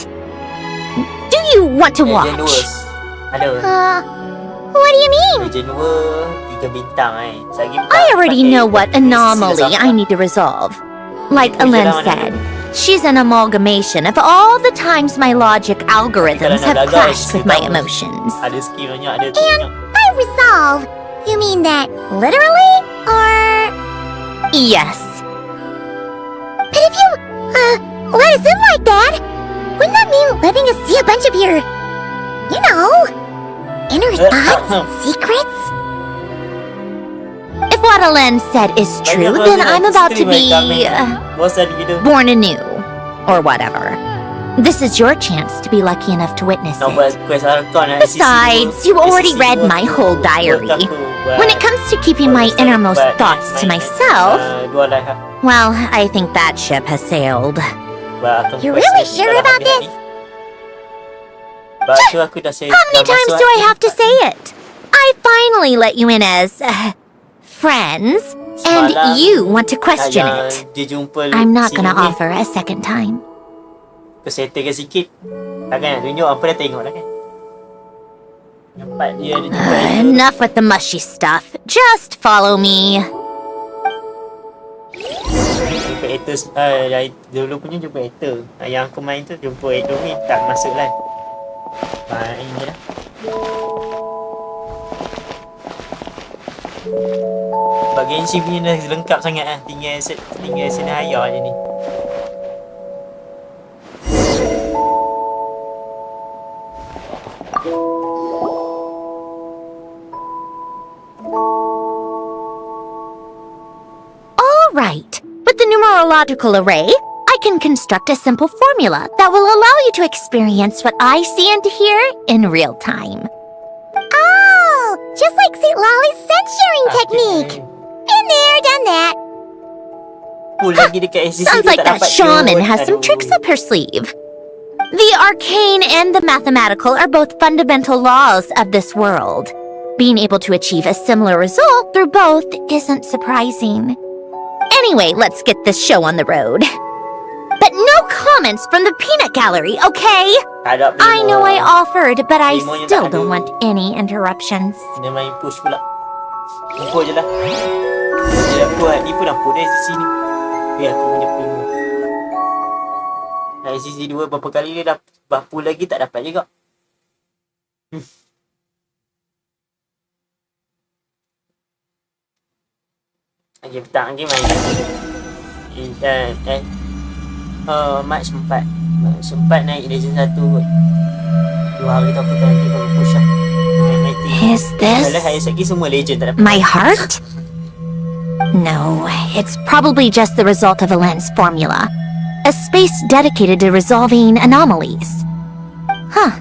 do you want to Legend watch? World. Ada. What do you mean? Legend World 3 bintang Sagi I already know what anomaly I need to resolve. Like Alen said, she's an amalgamation of all the times my logic algorithms have clashed with my emotions. Ada skill banyak, ada tu And banyak. by resolve, you mean that literally? Or... Yes. But if you, let us in like that, wouldn't that mean letting us see a bunch of your, you know, inner thoughts and secrets? If what Alen said is true, then I'm about to be Bosan gitu. born anew, or whatever. This is your chance to be lucky enough to witness Nak it. buat quest Archon lah. Besides, you already read my whole diary. When it comes to keeping my innermost thoughts to myself, well, I think that ship has sailed. You're really sure about this? How many times do I have to say it? I finally let you in as friends, and you want to question it. I'm not gonna offer a second time. Kau settlekan sikit. Takkan nak tunjuk apa dah tengok dah kan. Nampak dia ada jumpa itu. Enough with the mushy stuff. Just follow me. Jumpa haters. Dulu punya jumpa hater. Yang aku main tu jumpa hater ni tak masuk lah. Ini lah. Sebab Genshin punya dah lengkap sangat lah. Tinggal Senahaya je ni. Right. With the numerological array, I can construct a simple formula that will allow you to experience what I see and hear in real time. Oh, just like St. Lolly's scent sharing technique. Been there, done that. Sounds like that shaman has some tricks up her sleeve. The arcane and the mathematical are both fundamental laws of this world. Being able to achieve a similar result through both isn't surprising. Anyway, let's get this show on the road. But no comments from the peanut gallery, okay? I know I offered, but I still don't want any interruptions. Dia main push pula. Nampak je lah. Dia buat ni pun nampak dari sisi ni. Biar aku punya ilmu. Dari sisi 2 berapa kali dia dah pull lagi tak dapat juga. Okay, petang lagi main March 4 sempat naik Legend 1 kot. 2 hari tu aku tak nanti kalau push lah. Is this semua Legend tak dapat. my heart? No, it's probably just the result of a lens formula. A space dedicated to resolving anomalies. Huh.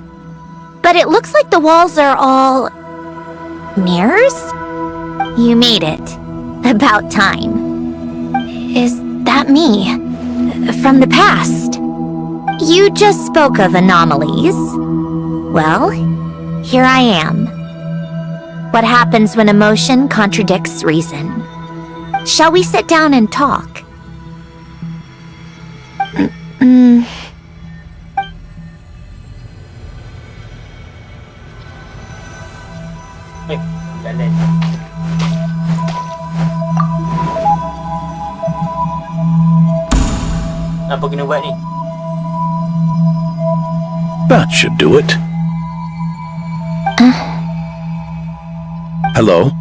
But it looks like the walls are all mirrors? You made it. About time. Is that me? From the past? You just spoke of anomalies. Well, here I am. What happens when emotion contradicts reason? Shall we sit down and talk? Apa kena buat ni? That should do it. Hello?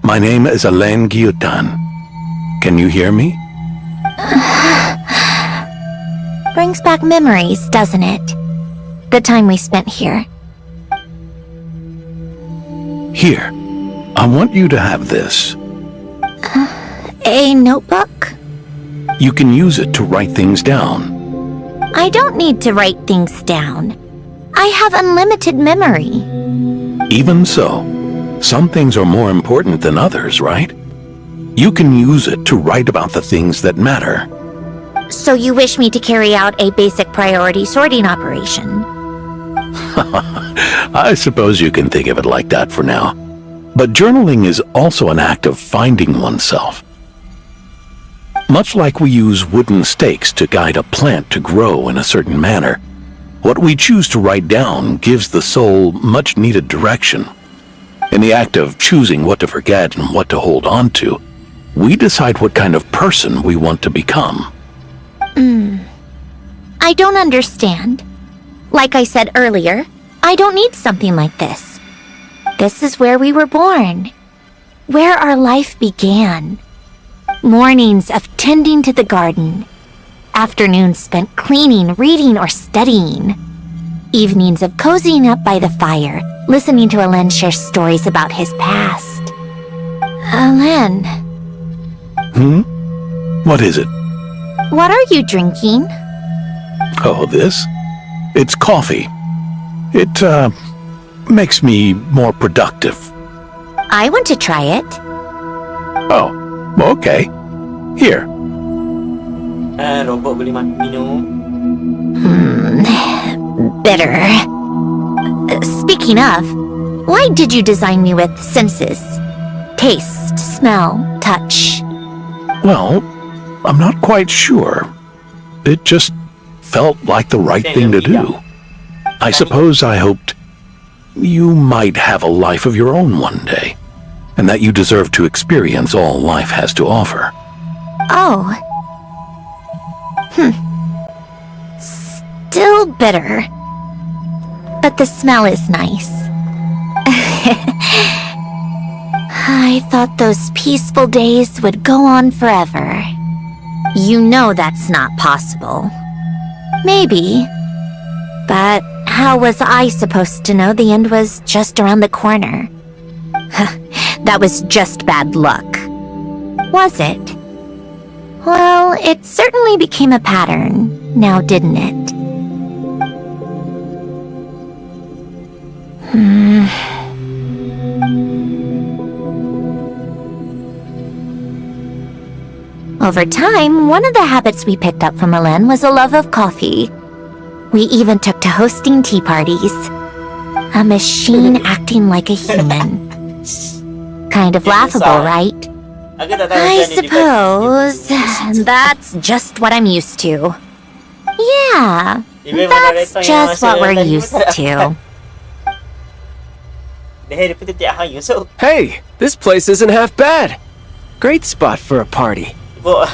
My name is Alain Guillotin. Can you hear me? Brings back memories, doesn't it? The time we spent here. Here. I want you to have this. A notebook? You can use it to write things down. I don't need to write things down. I have unlimited memory. Even so, some things are more important than others, right? You can use it to write about the things that matter. So you wish me to carry out a basic priority sorting operation? I suppose you can think of it like that for now. But journaling is also an act of finding oneself. Much like we use wooden stakes to guide a plant to grow in a certain manner, what we choose to write down gives the soul much-needed direction. In the act of choosing what to forget and what to hold on to, we decide what kind of person we want to become. I don't understand. Like I said earlier, I don't need something like this. This is where we were born, where our life began. Mornings of tending to the garden, afternoons spent cleaning, reading, or studying, evenings of cozying up by the fire, listening to Alain share stories about his past. Alain. What is it? What are you drinking? Oh, this? It's coffee. It, makes me more productive. I want to try it. Oh, okay. Here. Robot boleh minum. Bitter. Speaking of, why did you design me with senses? Taste, smell, touch. Well, I'm not quite sure. It just felt like the right thing to do. I suppose I hoped you might have a life of your own one day, and that you deserve to experience all life has to offer. Oh. Still bitter. But the smell is nice. I thought those peaceful days would go on forever. You know that's not possible. Maybe. But how was I supposed to know the end was just around the corner? That was just bad luck. Was it? Well, it certainly became a pattern, now didn't it? Over time, one of the habits we picked up from Elen was a love of coffee. We even took to hosting tea parties. A machine acting like a human. Kind of laughable, right? I suppose that's just what I'm used to. Yeah, that's just what we're used to. Hey, this place isn't half bad. Great spot for a party. More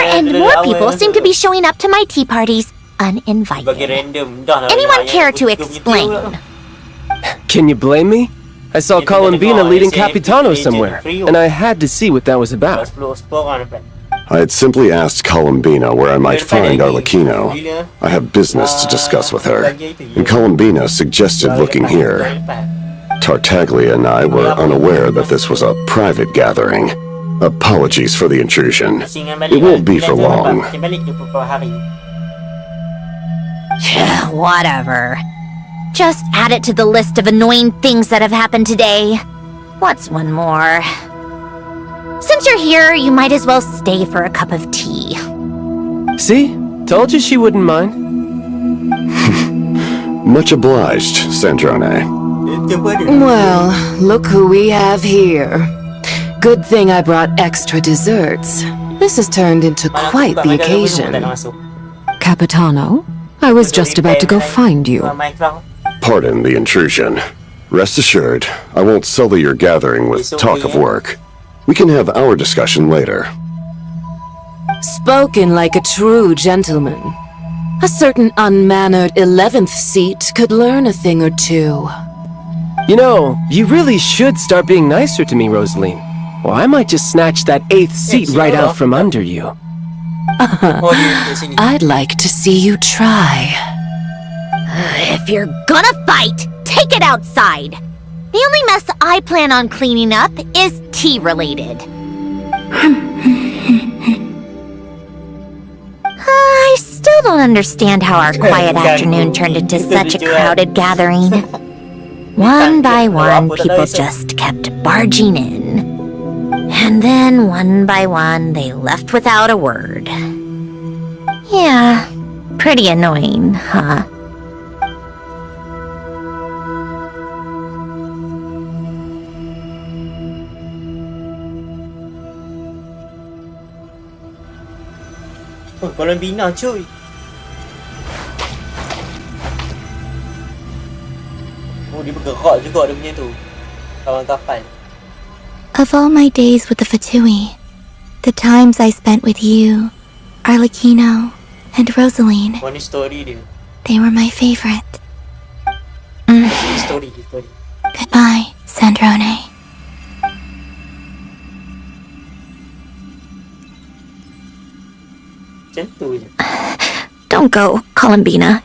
and more people seem to be showing up to my tea parties uninvited. Anyone care to explain? Can you blame me? I saw Columbina leading Capitano somewhere, and I had to see what that was about. I had simply asked Columbina where I might find Arlecchino. I have business to discuss with her, and Columbina suggested looking here. Tartaglia and I were unaware that this was a private gathering. Apologies for the intrusion. It won't be for long. Whatever. Just add it to the list of annoying things that have happened today. What's one more? Since you're here, you might as well stay for a cup of tea. See? Told you she wouldn't mind. Much obliged, Sandrone. Well, look who we have here. Good thing I brought extra desserts. This has turned into quite the occasion. Capitano, I was just about to go find you. Pardon the intrusion. Rest assured, I won't sully your gathering with talk of work. We can have our discussion later. Spoken like a true gentleman. A certain unmannered 11th seat could learn a thing or two. You know, you really should start being nicer to me, Rosaline. Or I might just snatch that 8th seat right out from under you. I'd like to see you try. If you're gonna fight, take it outside. The only mess I plan on cleaning up is tea-related. I still don't understand how our quiet afternoon turned into such a crowded gathering. One by one, people just kept barging in. And then, one by one, they left without a word. Yeah, pretty annoying, huh? Columbina cuy. Oh, dia bergerak juga dia punya tu. Kawan kapal. Of all my days with the Fatui, the times I spent with you, Arlecchino, and Rosaline, One story dia. they were my favorite. Story. Goodbye, Sandrone. Macam tu je. Don't go, Columbina.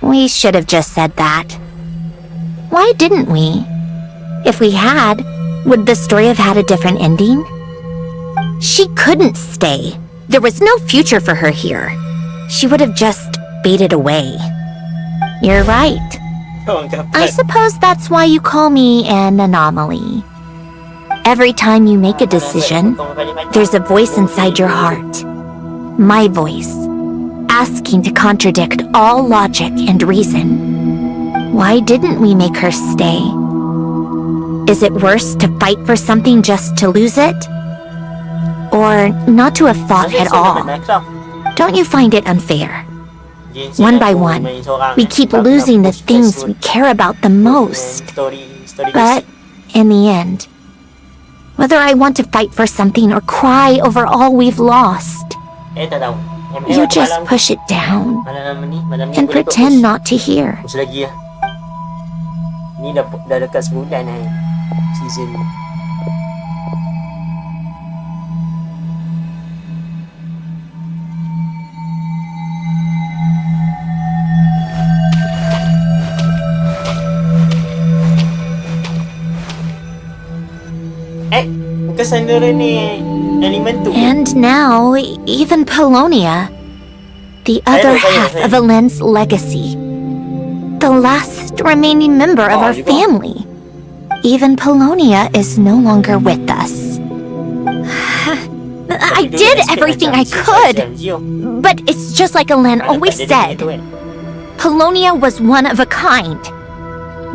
We should have just said that. Why didn't we? If we had, would the story have had a different ending? She couldn't stay. There was no future for her here. She would have just faded away. You're right. I suppose that's why you call me an anomaly. Every time you make a decision, there's a voice inside your heart. My voice, asking to contradict all logic and reason. Why didn't we make her stay? Is it worse to fight for something just to lose it? Or not to have fought at all? Don't you find it unfair? One by one, we keep losing the things we care about the most. But in the end, whether I want to fight for something or cry over all we've lost, you just push it down and pretend not to hear. Ni dah dekat sebulan season ni. Bukan Sandrone ni elemen tu. And now, even Polonia, the other half of Elend's legacy, the last remaining member of our family. Even Polonia is no longer with us. I did everything I could, but it's just like Elend always said. Polonia was one of a kind.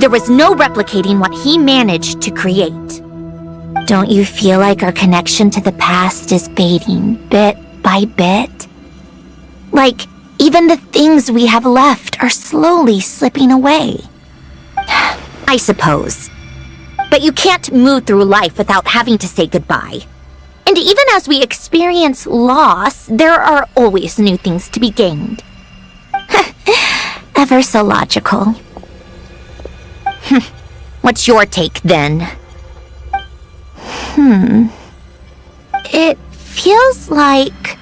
There was no replicating what he managed to create. Don't you feel like our connection to the past is fading bit by bit? Like, even the things we have left are slowly slipping away. I suppose. But you can't move through life without having to say goodbye. And even as we experience loss, there are always new things to be gained. Ever so logical. What's your take, then? It feels like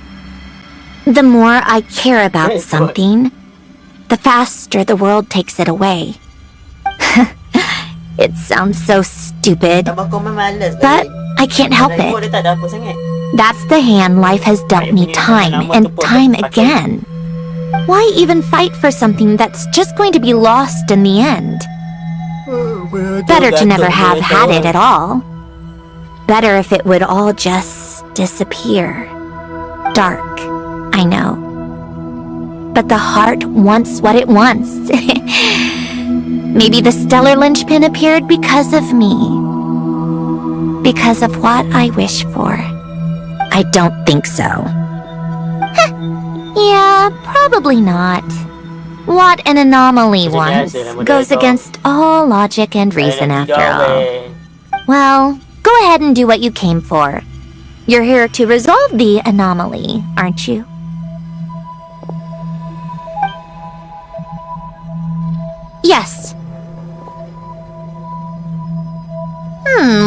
the more I care about something, the faster the world takes it away. It sounds so stupid, but I can't help it. That's the hand life has dealt me time and time again. Why even fight for something that's just going to be lost in the end? Better to never have had it at all. Better if it would all just disappear. Dark, I know. But the heart wants what it wants. Maybe the stellar linchpin appeared because of me. Because of what I wish for. I don't think so. Yeah, probably not. What an anomaly wants goes against all logic and reason after all. Well, go ahead and do what you came for. You're here to resolve the anomaly, aren't you? Yes.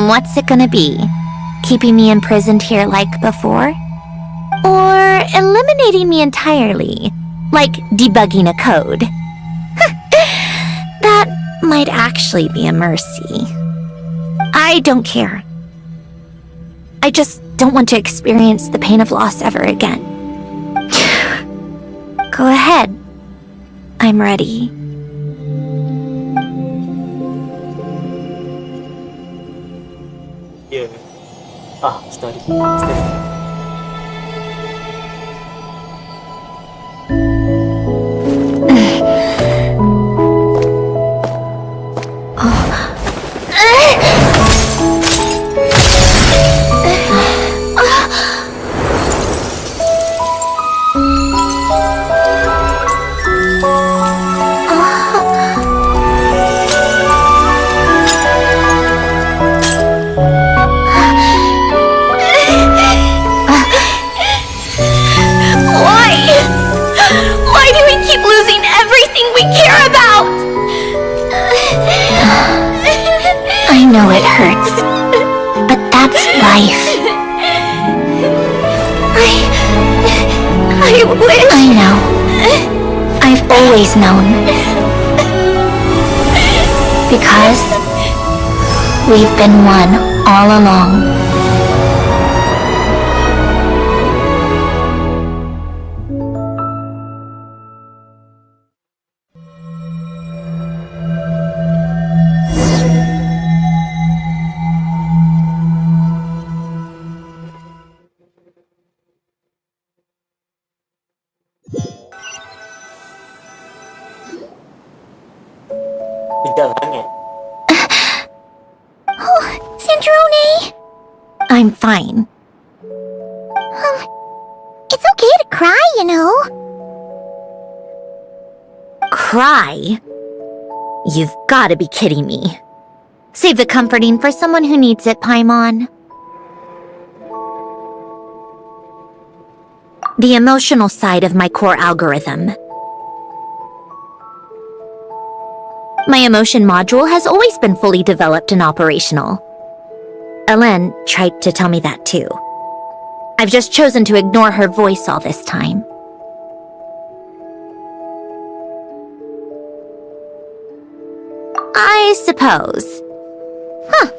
What's it gonna be? Keeping me imprisoned here like before? Or eliminating me entirely, like debugging a code? That might actually be a mercy. I don't care. I just don't want to experience the pain of loss ever again. Go ahead. I'm ready. Yeah. Story. I know it hurts, but that's life. I wish... I know. I've always known. Because we've been one all along. I'm fine. It's okay to cry, you know. Cry? You've gotta be kidding me. Save the comforting for someone who needs it, Paimon. The emotional side of my core algorithm. My emotion module has always been fully developed and operational. Ellen tried to tell me that too. I've just chosen to ignore her voice all this time. I suppose. Huh.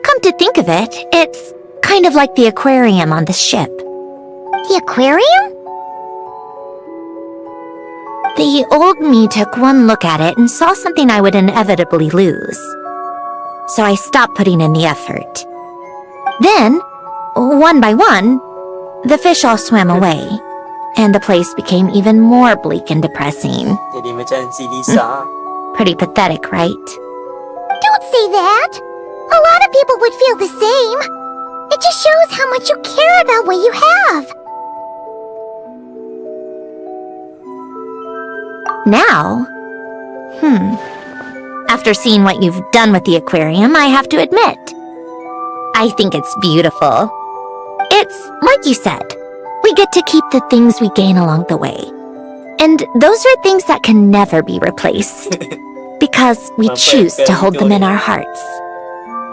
Come to think of it, it's kind of like the aquarium on the ship. The aquarium? The old me took one look at it and saw something I would inevitably lose. So I stopped putting in the effort. Then, one by one, the fish all swam away, and the place became even more bleak and depressing. Jadi macam si Lisa. Pretty pathetic, right? Don't say that. A lot of people would feel the same. It just shows how much you care about what you have. Now? After seeing what you've done with the aquarium, I have to admit, I think it's beautiful. It's like you said, we get to keep the things we gain along the way. And those are things that can never be replaced. Because we choose to hold them in our hearts.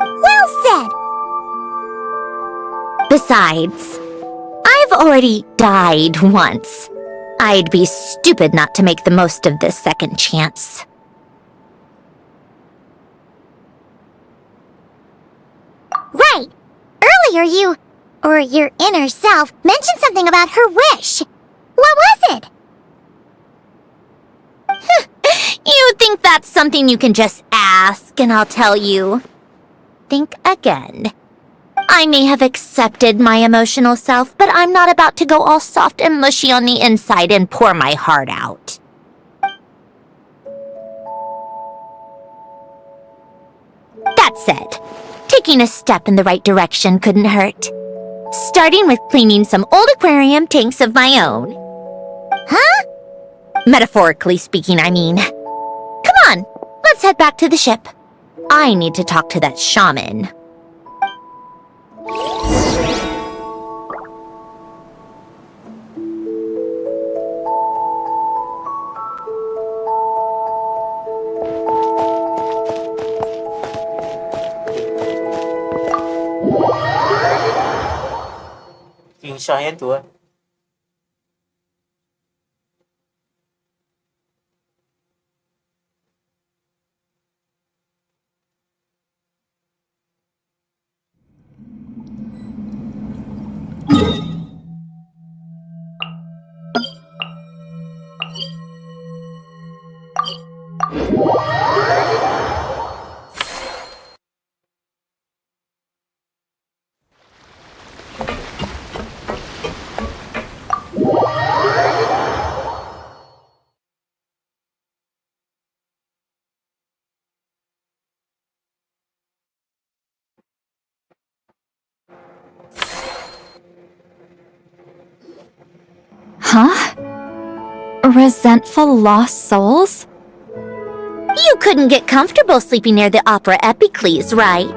Well said. Besides, I've already died once. I'd be stupid not to make the most of this second chance. Right. Earlier your inner self mentioned something about her wish. What was it? You think that's something you can just ask and I'll tell you? Think again. I may have accepted my emotional self, but I'm not about to go all soft and mushy on the inside and pour my heart out. That said, taking a step in the right direction couldn't hurt. Starting with cleaning some old aquarium tanks of my own. Huh? Metaphorically speaking, I mean. Come on, let's head back to the ship. I need to talk to that shaman. King Shah yang tu lah. Huh? Resentful lost souls? You couldn't get comfortable sleeping near the Opera Epicles, right?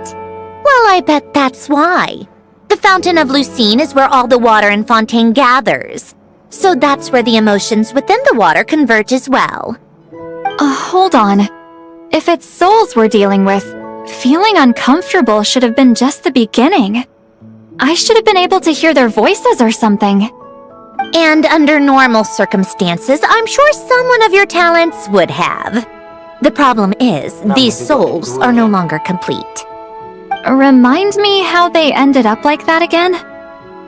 Well, I bet that's why. The Fountain of Lucine is where all the water in Fontaine gathers. So that's where the emotions within the water converge as well. Hold on. If it's souls we're dealing with, feeling uncomfortable should have been just the beginning. I should have been able to hear their voices or something. And under normal circumstances, I'm sure someone of your talents would have. The problem is, these souls are no longer complete. Remind me how they ended up like that again?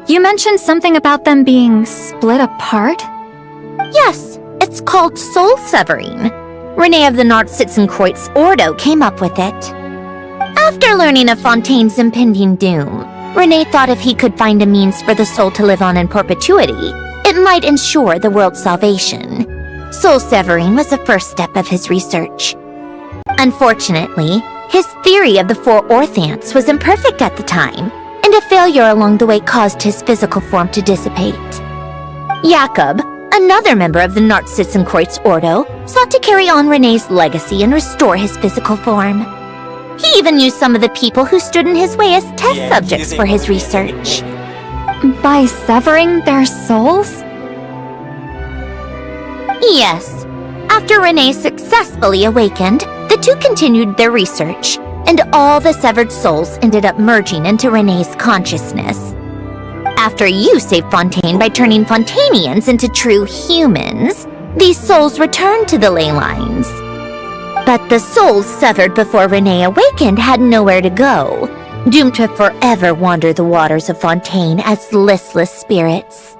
You mentioned something about them being split apart? Yes, it's called soul severing. Renee of the Nartsitzenkreuz Ordo came up with it. After learning of Fontaine's impending doom, Renee thought if he could find a means for the soul to live on in perpetuity, it might ensure the world's salvation. Soul severing was the first step of his research. Unfortunately, his theory of the four orthants was imperfect at the time, and a failure along the way caused his physical form to dissipate. Jakob, another member of the Nartsitzenkreuz Ordo, sought to carry on Renee's legacy and restore his physical form. He even used some of the people who stood in his way as test subjects for his research. By severing their souls? Yes. After Renee successfully awakened, the two continued their research, and all the severed souls ended up merging into Renee's consciousness. After you saved Fontaine by turning Fontainians into true humans, these souls returned to the ley lines. But the souls severed before Renee awakened had nowhere to go, doomed to forever wander the waters of Fontaine as listless spirits.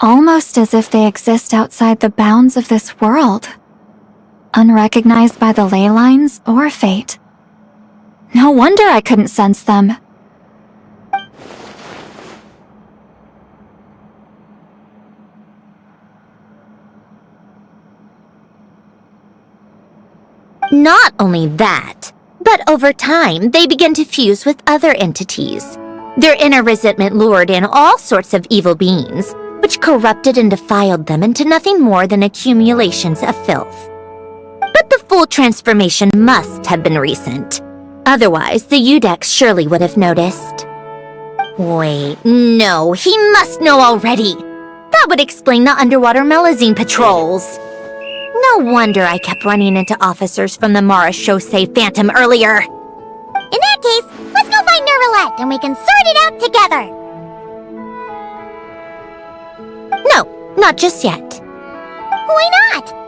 Almost as if they exist outside the bounds of this world. Unrecognized by the ley lines or fate. No wonder I couldn't sense them. Not only that, but over time, they began to fuse with other entities. Their inner resentment lured in all sorts of evil beings, which corrupted and defiled them into nothing more than accumulations of filth. But the full transformation must have been recent. Otherwise, the Udex surely would have noticed. Wait, no, he must know already. That would explain the underwater Melazine patrols. No wonder I kept running into officers from the Mara Chaussee Phantom earlier. In that case, let's go find Nervalette and we can sort it out together. No, not just yet. Why not?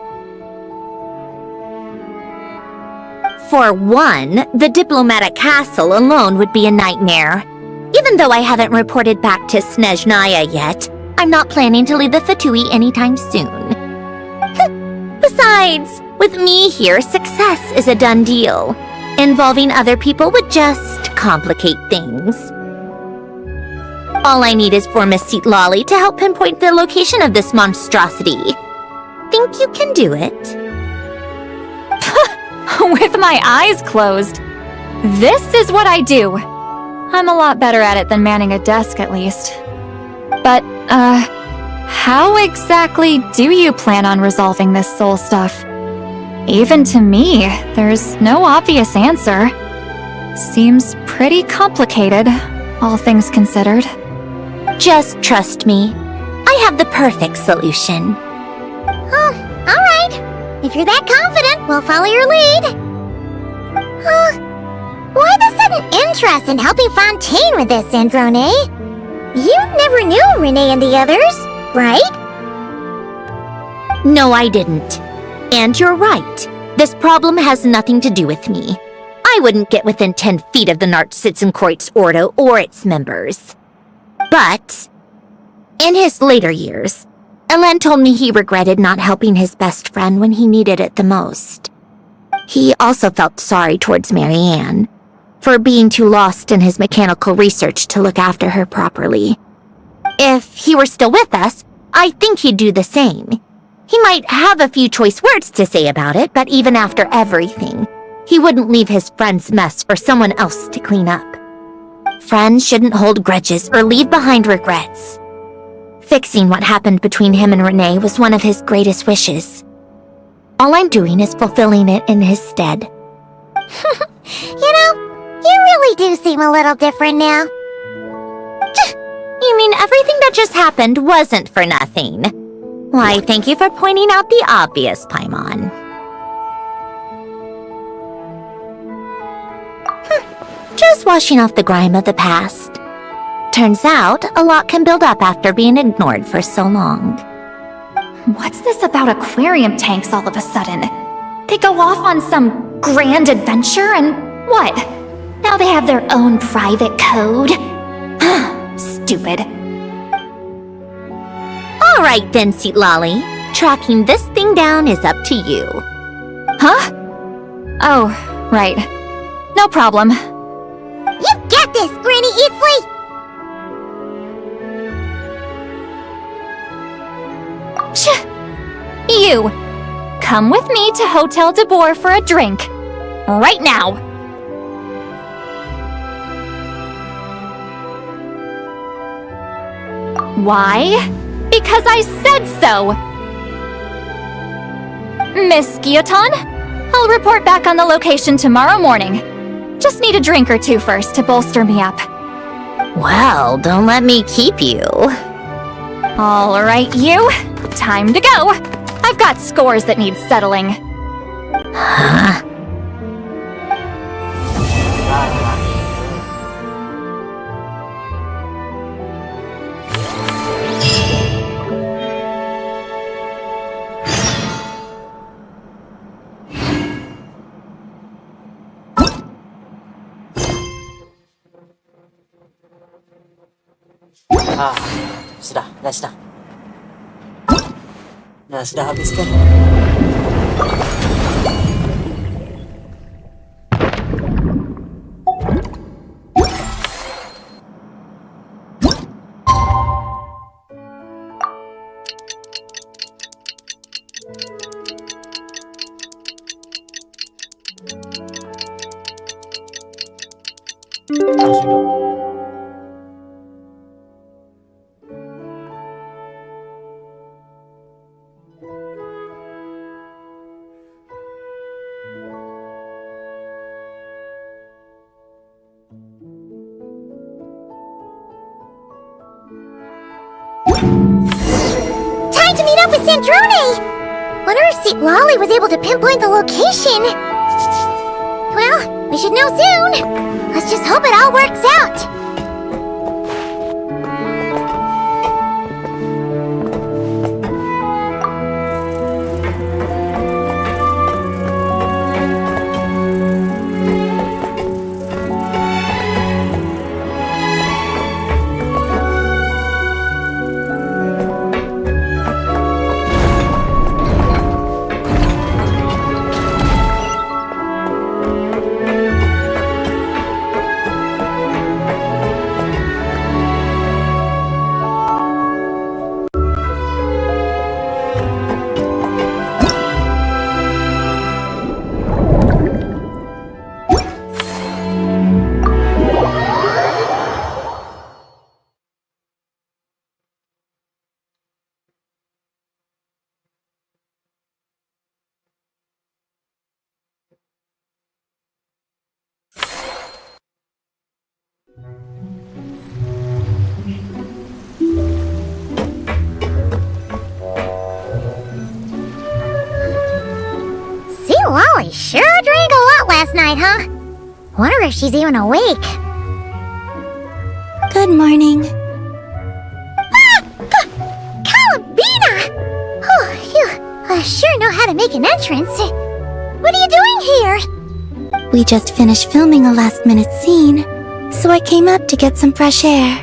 For one, the diplomatic castle alone would be a nightmare. Even though I haven't reported back to Snezhnaya yet, I'm not planning to leave the Fatui anytime soon. Besides, with me here, success is a done deal. Involving other people would just complicate things. All I need is for Miss Lolly to help pinpoint the location of this monstrosity. Think you can do it? With my eyes closed. This is what I do. I'm a lot better at it than manning a desk, at least. But, how exactly do you plan on resolving this soul stuff? Even to me, there's no obvious answer. Seems pretty complicated, all things considered. Just trust me. I have the perfect solution. Oh, alright. If you're that confident, we'll follow your lead. Why the sudden interest in helping Fontaine with this, Sandrone? You never knew Renee and the others, right? No, I didn't. And you're right. This problem has nothing to do with me. I wouldn't get within 10 feet of the Nartsitzenkreuz Ordo or its members. But, in his later years, Elen told me he regretted not helping his best friend when he needed it the most. He also felt sorry towards Marianne, for being too lost in his mechanical research to look after her properly. If he were still with us, I think he'd do the same. He might have a few choice words to say about it, but even after everything, he wouldn't leave his friend's mess for someone else to clean up. Friends shouldn't hold grudges or leave behind regrets. Fixing what happened between him and Renee was one of his greatest wishes. All I'm doing is fulfilling it in his stead. You know, you really do seem a little different now. You mean everything that just happened wasn't for nothing? Why, thank you for pointing out the obvious, Paimon. Just washing off the grime of the past. Turns out, a lot can build up after being ignored for so long. What's this about aquarium tanks all of a sudden? They go off on some grand adventure and what? Now they have their own private code? Stupid. Alright then, Lolly. Tracking this thing down is up to you. Huh? Oh, right. No problem. You get this, Granny Eatsley! You! Come with me to Hotel de Boer for a drink. Right now! Why? Because I said so! Miss Guillotin, I'll report back on the location tomorrow morning. Just need a drink or two first to bolster me up. Well, don't let me keep you. Alright, you. Time to go. I've got scores that need settling. Huh? Sudah, sudah. Nah, sudah habis kan? Langsung dong. Time to meet up with Sandrone! Wonder if St. Lolly was able to pinpoint the location. Well, we should know soon. Let's just hope it all works out. Lolly sure drank a lot last night, huh? Wonder if she's even awake. Good morning. Ah! Columbina! Oh, you sure know how to make an entrance. What are you doing here? We just finished filming a last-minute scene, so I came up to get some fresh air.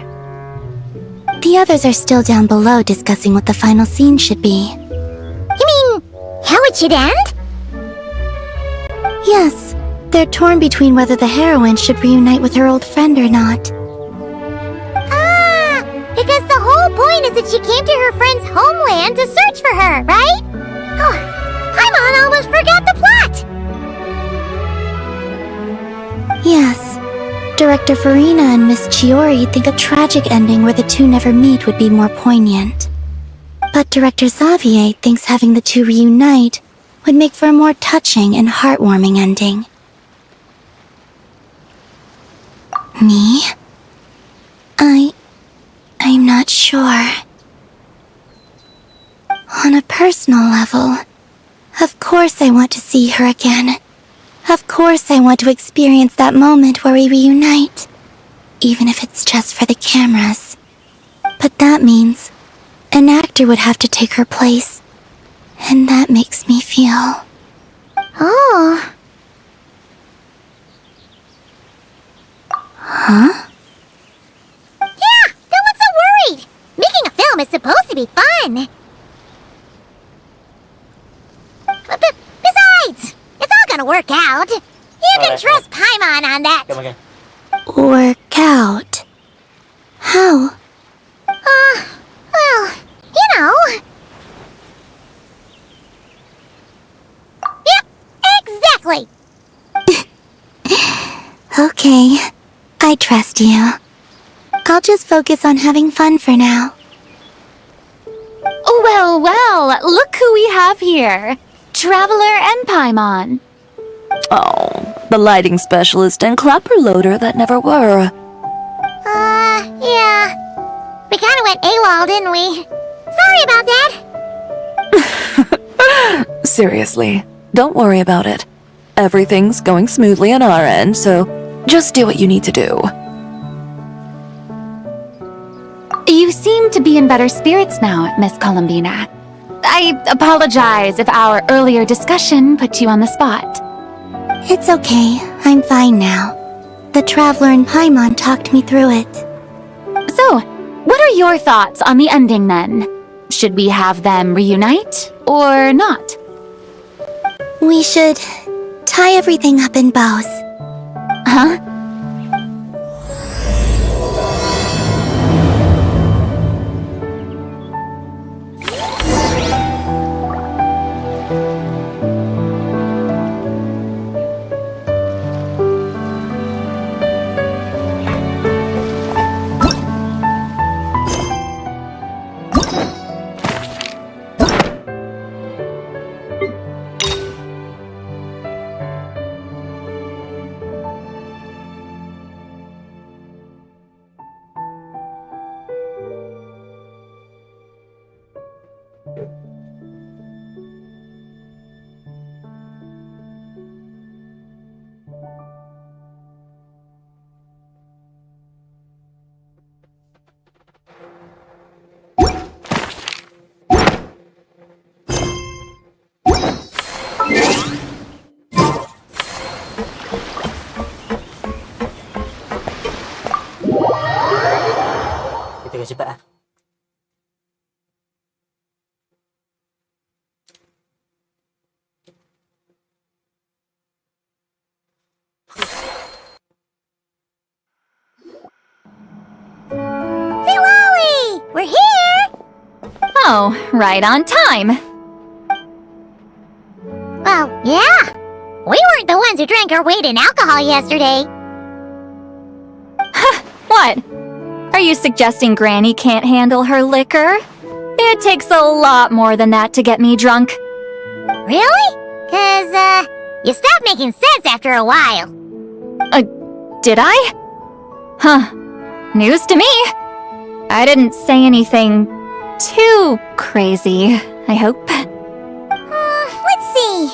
The others are still down below discussing what the final scene should be. You mean, how it should end? Yes, they're torn between whether the heroine should reunite with her old friend or not. Ah, because the whole point is that she came to her friend's homeland to search for her, right? Oh, I almost forgot the plot! Yes, Director Farina and Miss Chiori think a tragic ending where the two never meet would be more poignant. But Director Xavier thinks having the two reunite would make for a more touching and heartwarming ending. Me? I'm not sure. On a personal level, of course I want to see her again. Of course I want to experience that moment where we reunite, even if it's just for the cameras. But that means an actor would have to take her place. And that makes me feel... Oh. Huh? Yeah, don't look so worried. Making a film is supposed to be fun. Besides, it's all gonna work out. You can trust Paimon on that. Work out? How? Well, you know... Exactly! Okay, I trust you. I'll just focus on having fun for now. Well, well, look who we have here. Traveler and Paimon. Oh, the lighting specialist and clapper loader that never were. Yeah. We kinda went AWOL, didn't we? Sorry about that. Seriously, don't worry about it. Everything's going smoothly on our end, so just do what you need to do. You seem to be in better spirits now, Miss Columbina. I apologize if our earlier discussion put you on the spot. It's okay. I'm fine now. The Traveler and Paimon talked me through it. So, what are your thoughts on the ending then? Should we have them reunite, or not? We should tie everything up in bows. Huh? Kita cepat ah. Siley! We're here! Oh, right on time. Well, yeah. We weren't the ones who drank our weight in alcohol yesterday. What? Are you suggesting Granny can't handle her liquor? It takes a lot more than that to get me drunk. Really? 'Cause, you stopped making sense after a while. Did I? Huh. News to me. I didn't say anything too crazy, I hope. Let's see.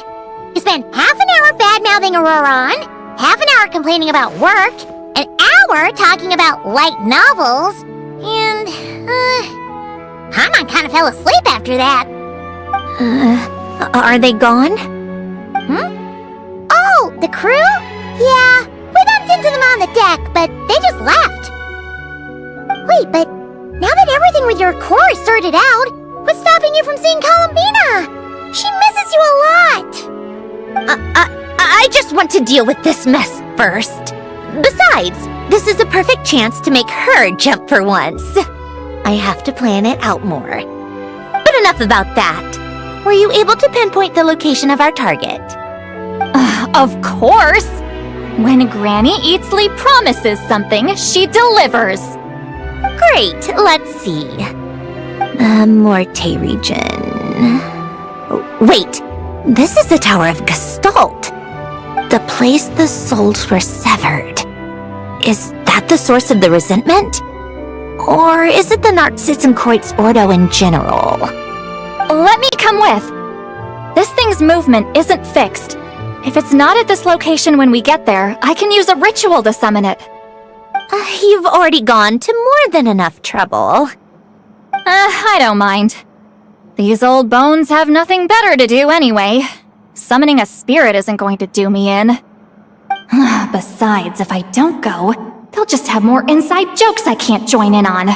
You spent half an hour bad-mouthing Auroron, half an hour complaining about work, an hour talking about light novels, and, Paimon kind of fell asleep after that. Are they gone? Oh, the crew? Yeah, we bumped into them on the deck, but they just left. Wait, but now that everything with your core is sorted out, what's stopping you from seeing Columbina? She misses you a lot. I just want to deal with this mess first. Besides, this is a perfect chance to make her jump for once. I have to plan it out more. But enough about that. Were you able to pinpoint the location of our target? Of course! When Granny Eatsley promises something, she delivers. Great, let's see. Morte region. Wait, this is the Tower of Gestalt. The place the souls were severed. Is that the source of the resentment? Or is it the Narcissenkreuz Ordo in general? Let me come with. This thing's movement isn't fixed. If it's not at this location when we get there, I can use a ritual to summon it. You've already gone to more than enough trouble. I don't mind. These old bones have nothing better to do anyway. Summoning a spirit isn't going to do me in. Besides, if I don't go, they'll just have more inside jokes I can't join in on.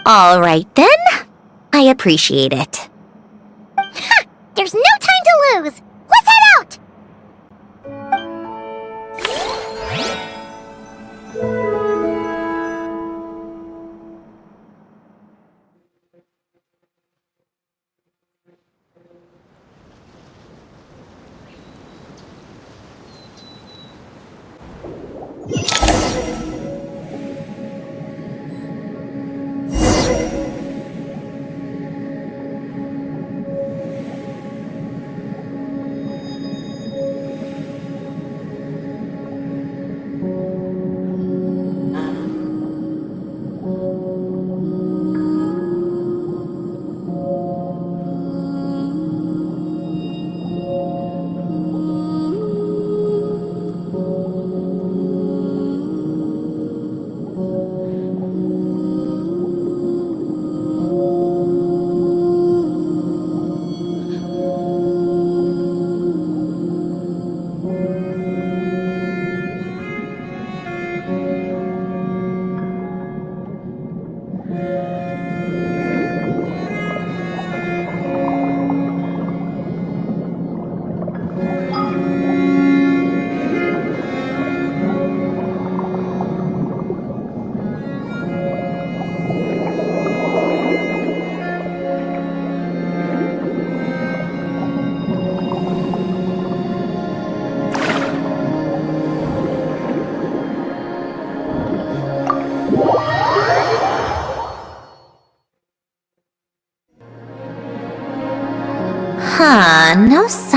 All right then. I appreciate it. There's no time to lose. Let's head out!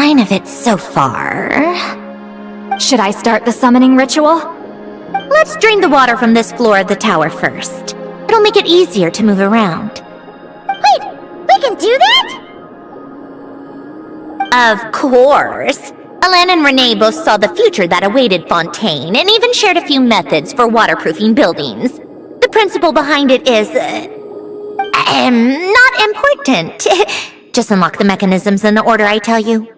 sign of it so far. Should I start the summoning ritual? Let's drain the water from this floor of the tower first. It'll make it easier to move around. Wait, we can do that? Of course. Alan and Renee both saw the future that awaited Fontaine and even shared a few methods for waterproofing buildings. The principle behind it is... not important. Just unlock the mechanisms in the order I tell you.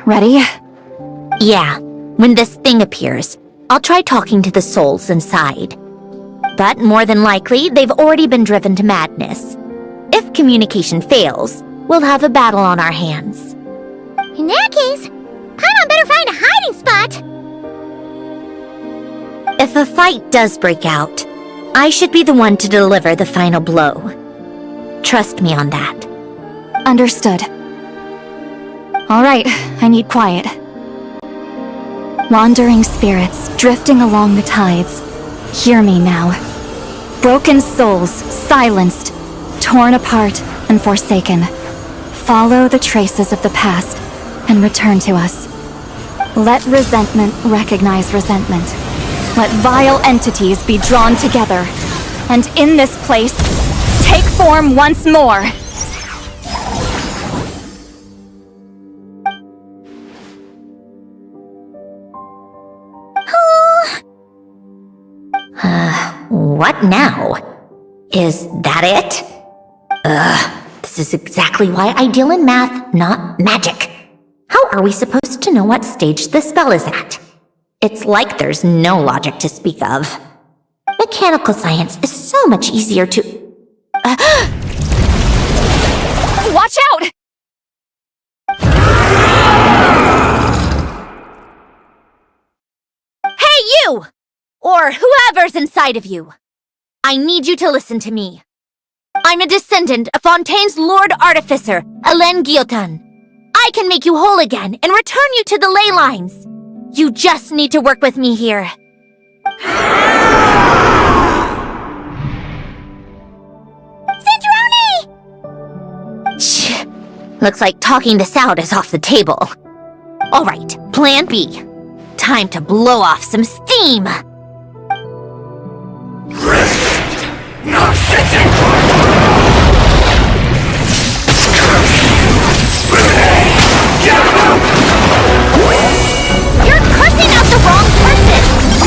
Ready? Yeah, when this thing appears, I'll try talking to the souls inside. But more than likely, they've already been driven to madness. If communication fails, we'll have a battle on our hands. In that case, Paimon better find a hiding spot. If a fight does break out, I should be the one to deliver the final blow. Trust me on that. Understood. Alright, I need quiet. Wandering spirits, drifting along the tides. Hear me now. Broken souls, silenced, torn apart, and forsaken. Follow the traces of the past, and return to us. Let resentment recognize resentment. Let vile entities be drawn together. And in this place, take form once more! What now? Is that it? This is exactly why I deal in math, not magic. How are we supposed to know what stage the spell is at? It's like there's no logic to speak of. Mechanical science is so much easier to... Watch out! Hey, you! Or whoever's inside of you. I need you to listen to me. I'm a descendant of Fontaine's Lord Artificer, Alain Guillotin. I can make you whole again and return you to the ley lines. You just need to work with me here. Sandrone! Shh. Looks like talking this out is off the table. Alright, plan B. Time to blow off some steam. You're cursing out the wrong person!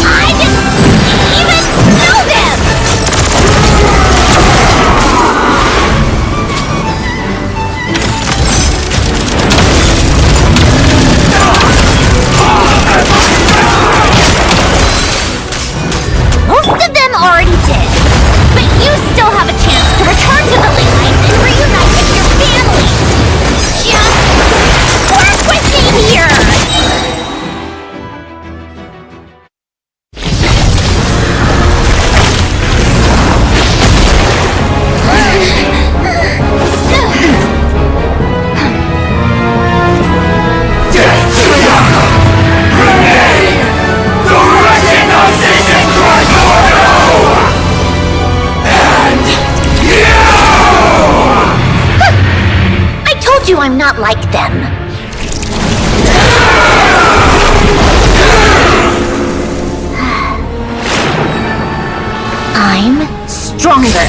I didn't even know this! Most of them already did, but you still have a chance. stronger.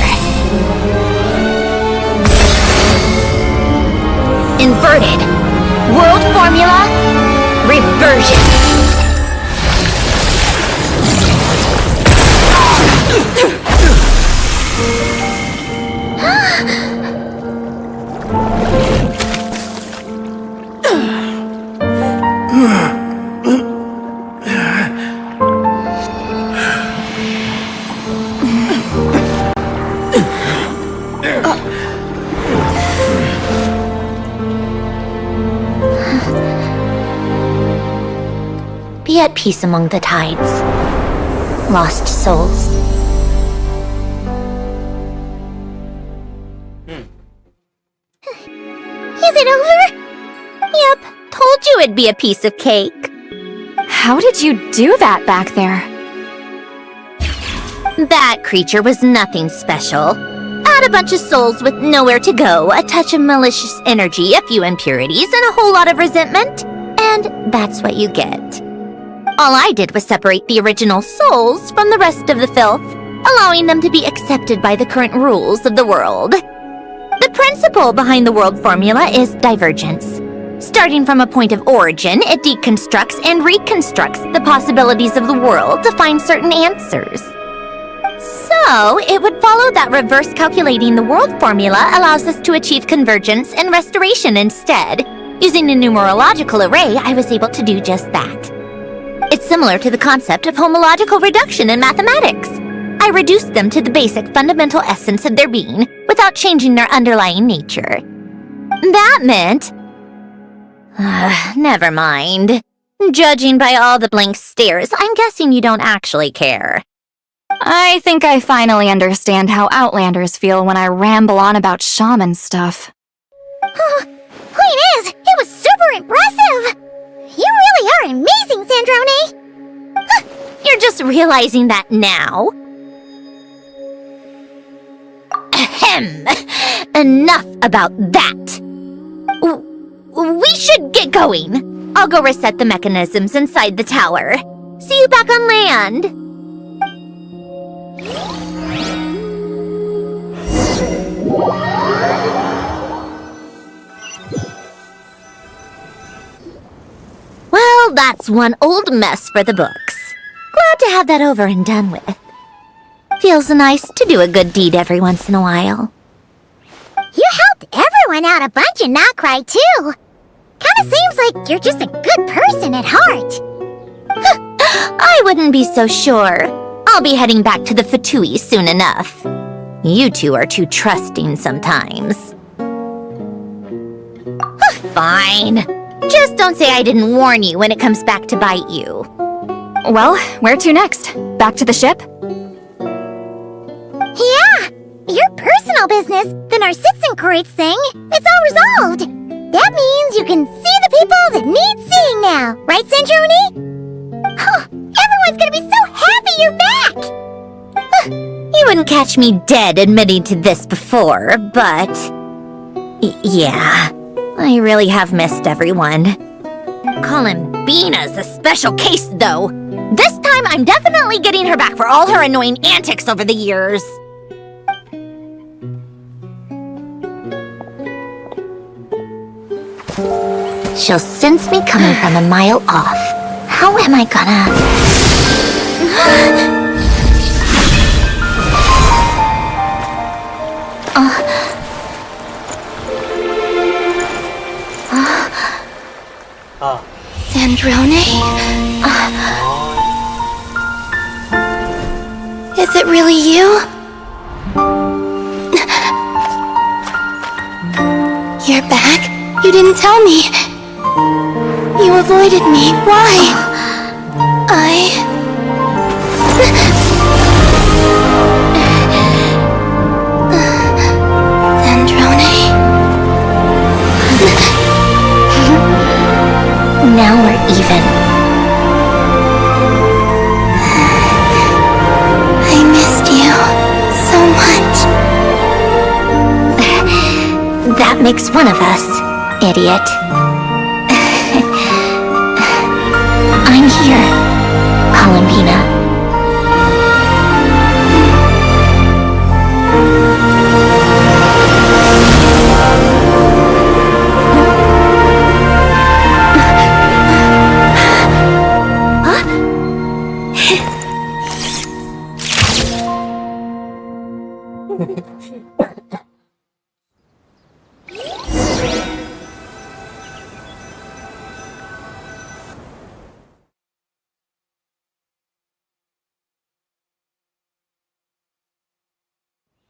Inverted. World formula. Reversion. Be at peace among the tides. Lost souls. Is it over? Yep, told you it'd be a piece of cake. How did you do that back there? That creature was nothing special. Add a bunch of souls with nowhere to go, a touch of malicious energy, a few impurities, and a whole lot of resentment. And that's what you get. All I did was separate the original souls from the rest of the filth, allowing them to be accepted by the current rules of the world. The principle behind the world formula is divergence. Starting from a point of origin, it deconstructs and reconstructs the possibilities of the world to find certain answers. So, it would follow that reverse calculating the world formula allows us to achieve convergence and restoration instead. Using a numerological array, I was able to do just that. It's similar to the concept of homological reduction in mathematics. I reduced them to the basic fundamental essence of their being without changing their underlying nature. That meant... never mind. Judging by all the blank stares, I'm guessing you don't actually care. I think I finally understand how Outlanders feel when I ramble on about shaman stuff. Point is, it was super impressive! You really are amazing, Sandrone! You're just realizing that now? Ahem! Enough about that! We should get going. I'll go reset the mechanisms inside the tower. See you back on land! Well, that's one old mess for the books. Glad to have that over and done with. Feels nice to do a good deed every once in a while. You helped everyone out a bunch in Nodkrai, too. Kinda seems like you're just a good person at heart. I wouldn't be so sure. I'll be heading back to the VIII soon enough. You two are too trusting sometimes. Fine. Just don't say I didn't warn you when it comes back to bite you. Well, where to next? Back to the ship? Yeah! Your personal business, the Narcitsan thing, it's all resolved. That means you can see the people that need seeing now, right, Sandrone? Everyone's gonna be so happy you're back! You wouldn't catch me dead admitting to this before, but... yeah, I really have missed everyone. Columbina's a special case, though. This time, I'm definitely getting her back for all her annoying antics over the years. She'll sense me coming from a mile off. How am I gonna... Sandrone? Is it really you? You're back? You didn't tell me. You avoided me. Why? Sandrone? Now we're even. I missed you so much. That makes one of us, idiot. I'm here, Columbina.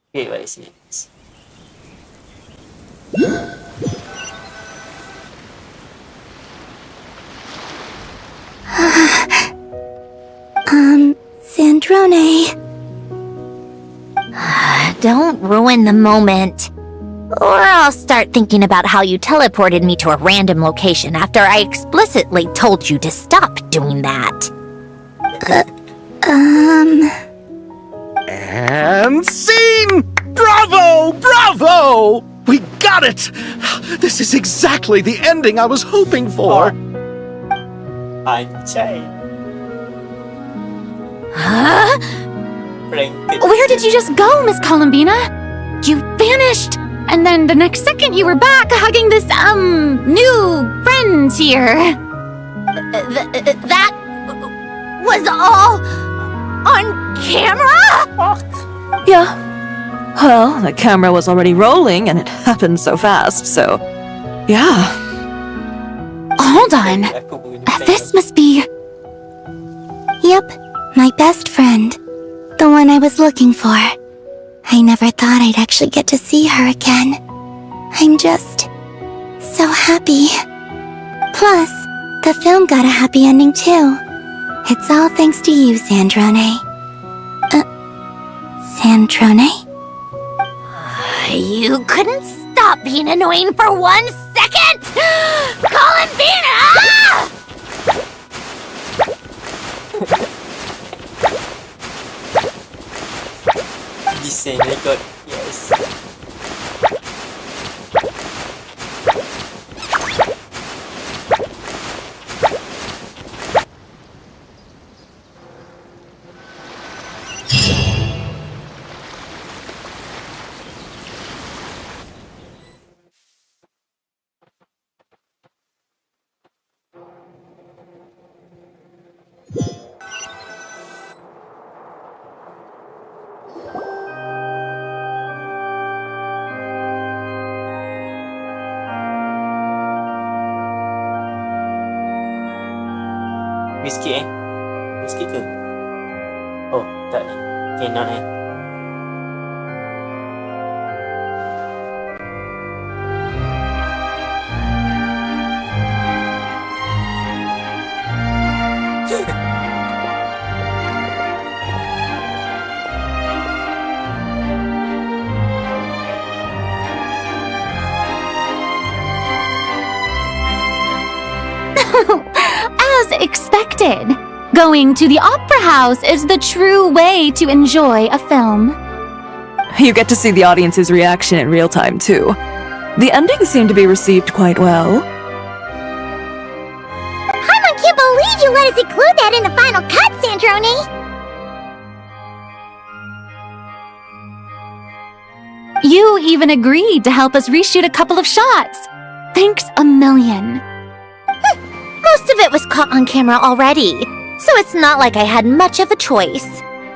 Okay, balik sini. Sandrone. Don't ruin the moment. Or I'll start thinking about how you teleported me to a random location after I explicitly told you to stop doing that. And scene! Bravo! Bravo! We got it! This is exactly the ending I was hoping for. Anjay. Huh? Blanket. Where did you just go, Miss Columbina? You vanished! And then the next second you were back hugging this, new friend here. That was all on camera? Yeah. Well, the camera was already rolling and it happened so fast, so... Yeah. Hold on. This must be... Yep, my best friend. The one I was looking for. I never thought I'd actually get to see her again. I'm just so happy. Plus, the film got a happy ending too. It's all thanks to you, Sandrone. Sandrone? You couldn't stop being annoying for 1 second! Columbina! This scene, I got yes. Whisky Whisky ke? Oh, tak ni. Okay, not As expected, going to the opera house is the true way to enjoy a film. You get to see the audience's reaction in real time, too. The ending seemed to be received quite well. I can't believe you let us include that in the final cut, Sandrone! You even agreed to help us reshoot a couple of shots. Thanks a million. Most of it was caught on camera already, so it's not like I had much of a choice.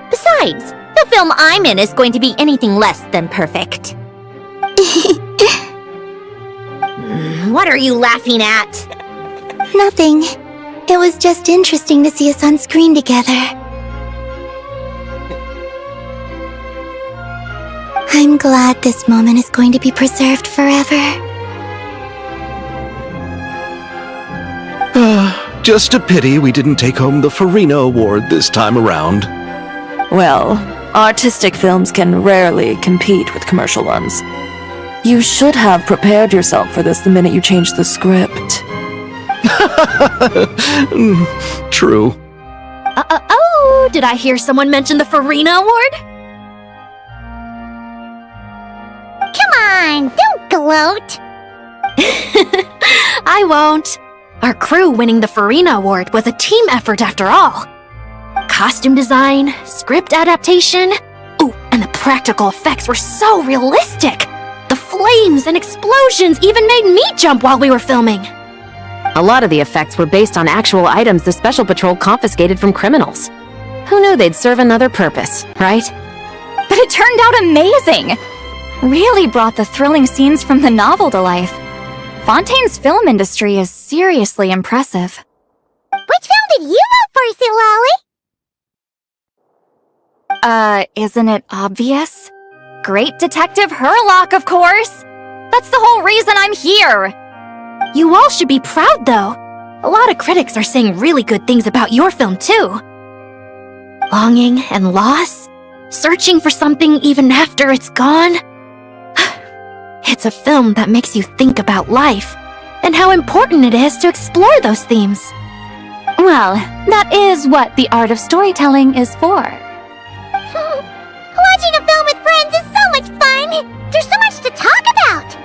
Besides, the film I'm in is going to be anything less than perfect. What are you laughing at? Nothing. It was just interesting to see us on screen together. I'm glad this moment is going to be preserved forever. Just a pity we didn't take home the Farina Award this time around. Well, artistic films can rarely compete with commercial ones. You should have prepared yourself for this the minute you changed the script. True. Oh, did I hear someone mention the Farina Award? Come on, don't gloat. I won't. Our crew winning the Farina Award was a team effort after all. Costume design, script adaptation. Ooh, and the practical effects were so realistic. The flames and explosions even made me jump while we were filming. A lot of the effects were based on actual items the Special Patrol confiscated from criminals. Who knew they'd serve another purpose, right? But it turned out amazing! Really brought the thrilling scenes from the novel to life. Fontaine's film industry is seriously impressive. Which film did you vote for, Siley? Isn't it obvious? Great Detective Herlock, of course! That's the whole reason I'm here! You all should be proud, though. A lot of critics are saying really good things about your film, too. Longing and loss? Searching for something even after it's gone? It's a film that makes you think about life, and how important it is to explore those themes. Well, that is what the art of storytelling is for. Watching a film with friends is so much fun! There's so much to talk about!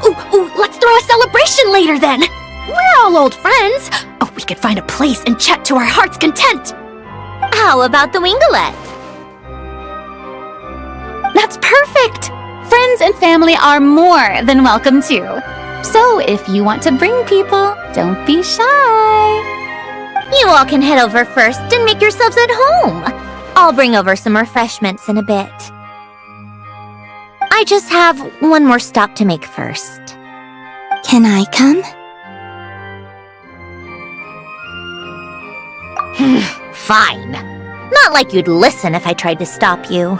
Ooh, let's throw a celebration later then! We're all old friends! Oh, we could find a place and chat to our heart's content! How about the winglet? That's perfect! Friends and family are more than welcome too. So if you want to bring people, don't be shy. You all can head over first and make yourselves at home. I'll bring over some refreshments in a bit. I just have one more stop to make first. Can I come? Fine. Not like you'd listen if I tried to stop you.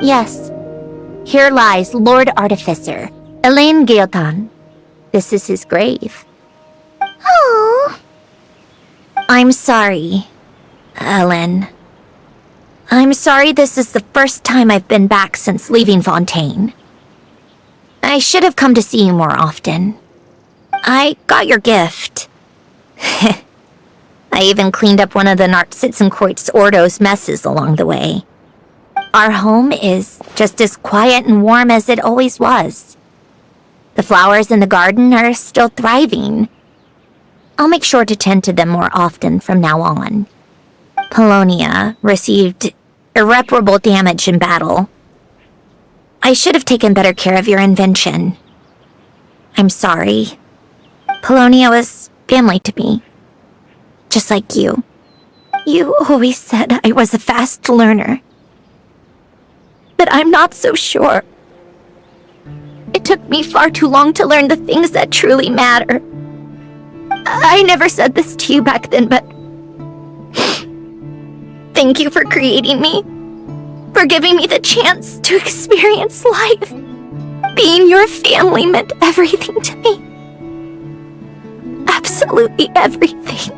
Yes. Here lies Lord Artificer, Elaine Guillotin. This is his grave. Oh. I'm sorry, Ellen. I'm sorry this is the first time I've been back since leaving Fontaine. I should have come to see you more often. I got your gift. I even cleaned up one of the Nartsitzenkreuz Ordo's messes along the way. Our home is just as quiet and warm as it always was. The flowers in the garden are still thriving. I'll make sure to tend to them more often from now on. Polonia received irreparable damage in battle. I should have taken better care of your invention. I'm sorry. Polonia was family to me. just like you. You always said I was a fast learner. But I'm not so sure. It took me far too long to learn the things that truly matter. I never said this to you back then, but thank you for creating me. For giving me the chance to experience life. Being your family meant everything to me. Absolutely everything.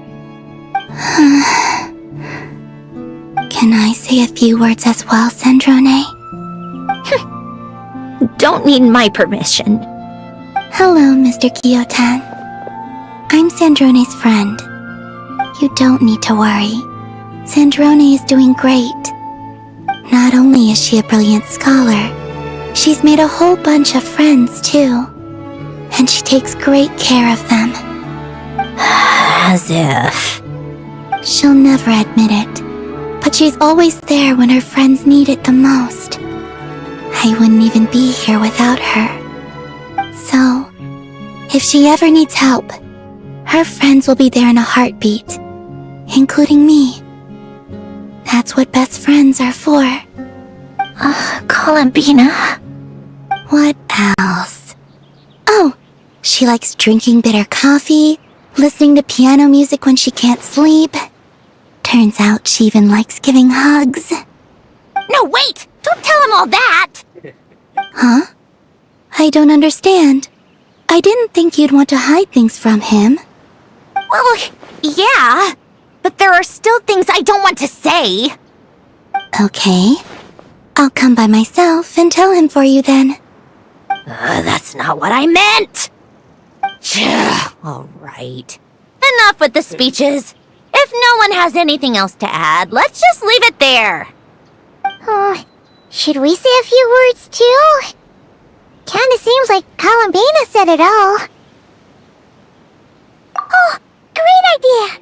Can I say a few words as well, Sandrone? Don't need my permission. Hello, Mr. Kiyotan. I'm Sandrone's friend. You don't need to worry. Sandrone is doing great. Not only is she a brilliant scholar, she's made a whole bunch of friends, too. And she takes great care of them. As if... She'll never admit it, but she's always there when her friends need it the most. I wouldn't even be here without her. So, if she ever needs help, her friends will be there in a heartbeat, including me. That's what best friends are for. Columbina. What else? Oh, she likes drinking bitter coffee, listening to piano music when she can't sleep. Turns out she even likes giving hugs. No, wait! Don't tell him all that! Huh? I don't understand. I didn't think you'd want to hide things from him. Well, yeah. But there are still things I don't want to say. Okay. I'll come by myself and tell him for you then. That's not what I meant! Alright. Enough with the speeches. If no one has anything else to add, let's just leave it there. Should we say a few words too? Kinda seems like Columbina said it all. Oh, great idea!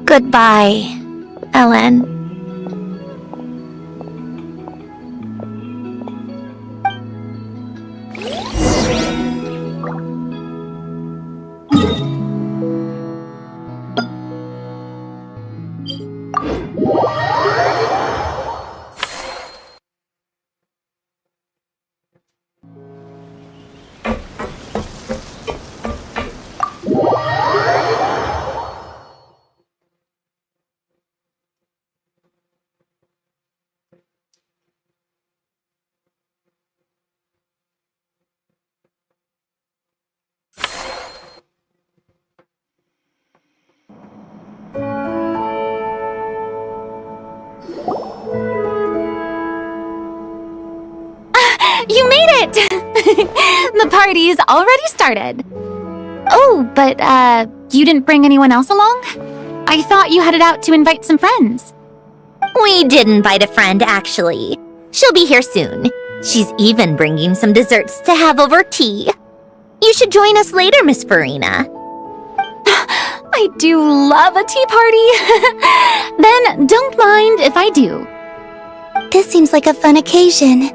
Goodbye, Ellen. You made it! The party's already started. Oh, but, you didn't bring anyone else along? I thought you headed out to invite some friends. We did invite a friend, actually. She'll be here soon. She's even bringing some desserts to have over tea. You should join us later, Miss Farina. I do love a tea party. Then don't mind if I do. This seems like a fun occasion.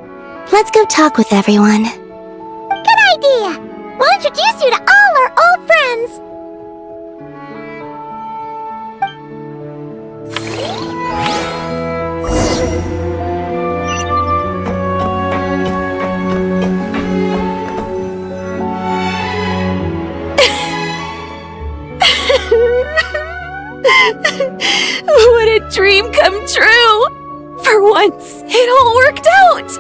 Let's go talk with everyone. Good idea! We'll introduce you to all our old friends. What a dream come true! For once, it all worked out!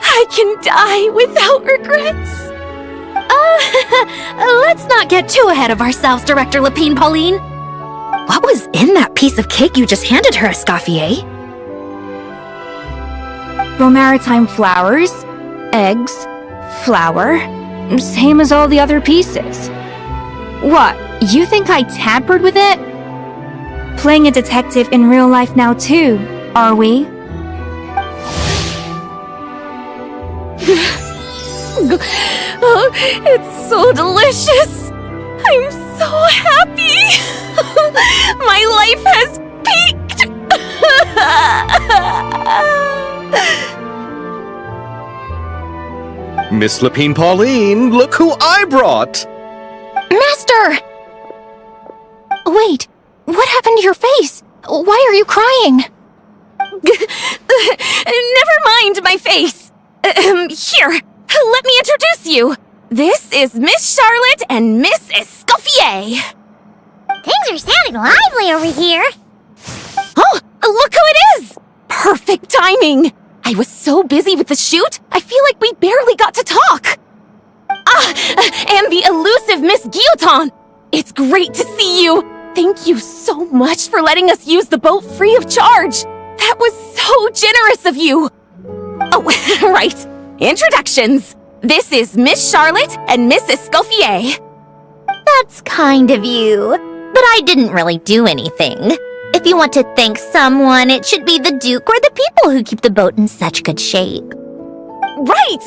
I can die without regrets. Let's not get too ahead of ourselves, Director Lapine Pauline. What was in that piece of cake you just handed her, Escoffier? Maritime flowers, eggs, flour, same as all the other pieces. What, you think I tampered with it? Playing a detective in real life now too, are we? Oh, it's so delicious! I'm so happy! My life has peaked! Miss Lapine Pauline, look who I brought! Master! Wait, what happened to your face? Why are you crying? Never mind my face. Here, let me introduce you. This is Miss Charlotte and Miss Escoffier. Things are sounding lively over here. Oh, look who it is! Perfect timing. I was so busy with the shoot, I feel like we barely got to talk. And the elusive Miss Guillotin. It's great to see you. Thank you so much for letting us use the boat free of charge. That was so generous of you. Oh, right. Introductions. This is Miss Charlotte and Miss Escoffier. That's kind of you. But I didn't really do anything. If you want to thank someone, it should be the Duke or the people who keep the boat in such good shape. Right.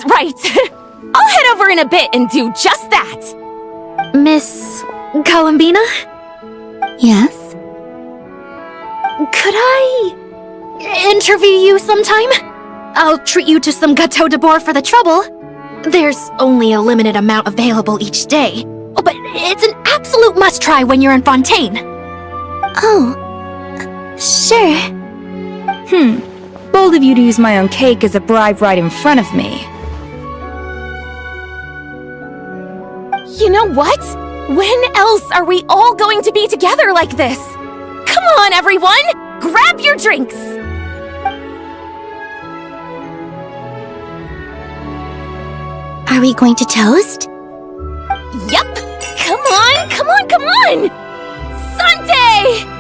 I'll head over in a bit and do just that. Miss Columbina? Yes? Could I interview you sometime? I'll treat you to some gâteau de bord for the trouble. There's only a limited amount available each day. Oh, but it's an absolute must-try when you're in Fontaine. Oh, sure. Bold of you to use my own cake as a bribe right in front of me. You know what? When else are we all going to be together like this? Come on, everyone! Grab your drinks! Are we going to toast? Yup! Come on! Sunday!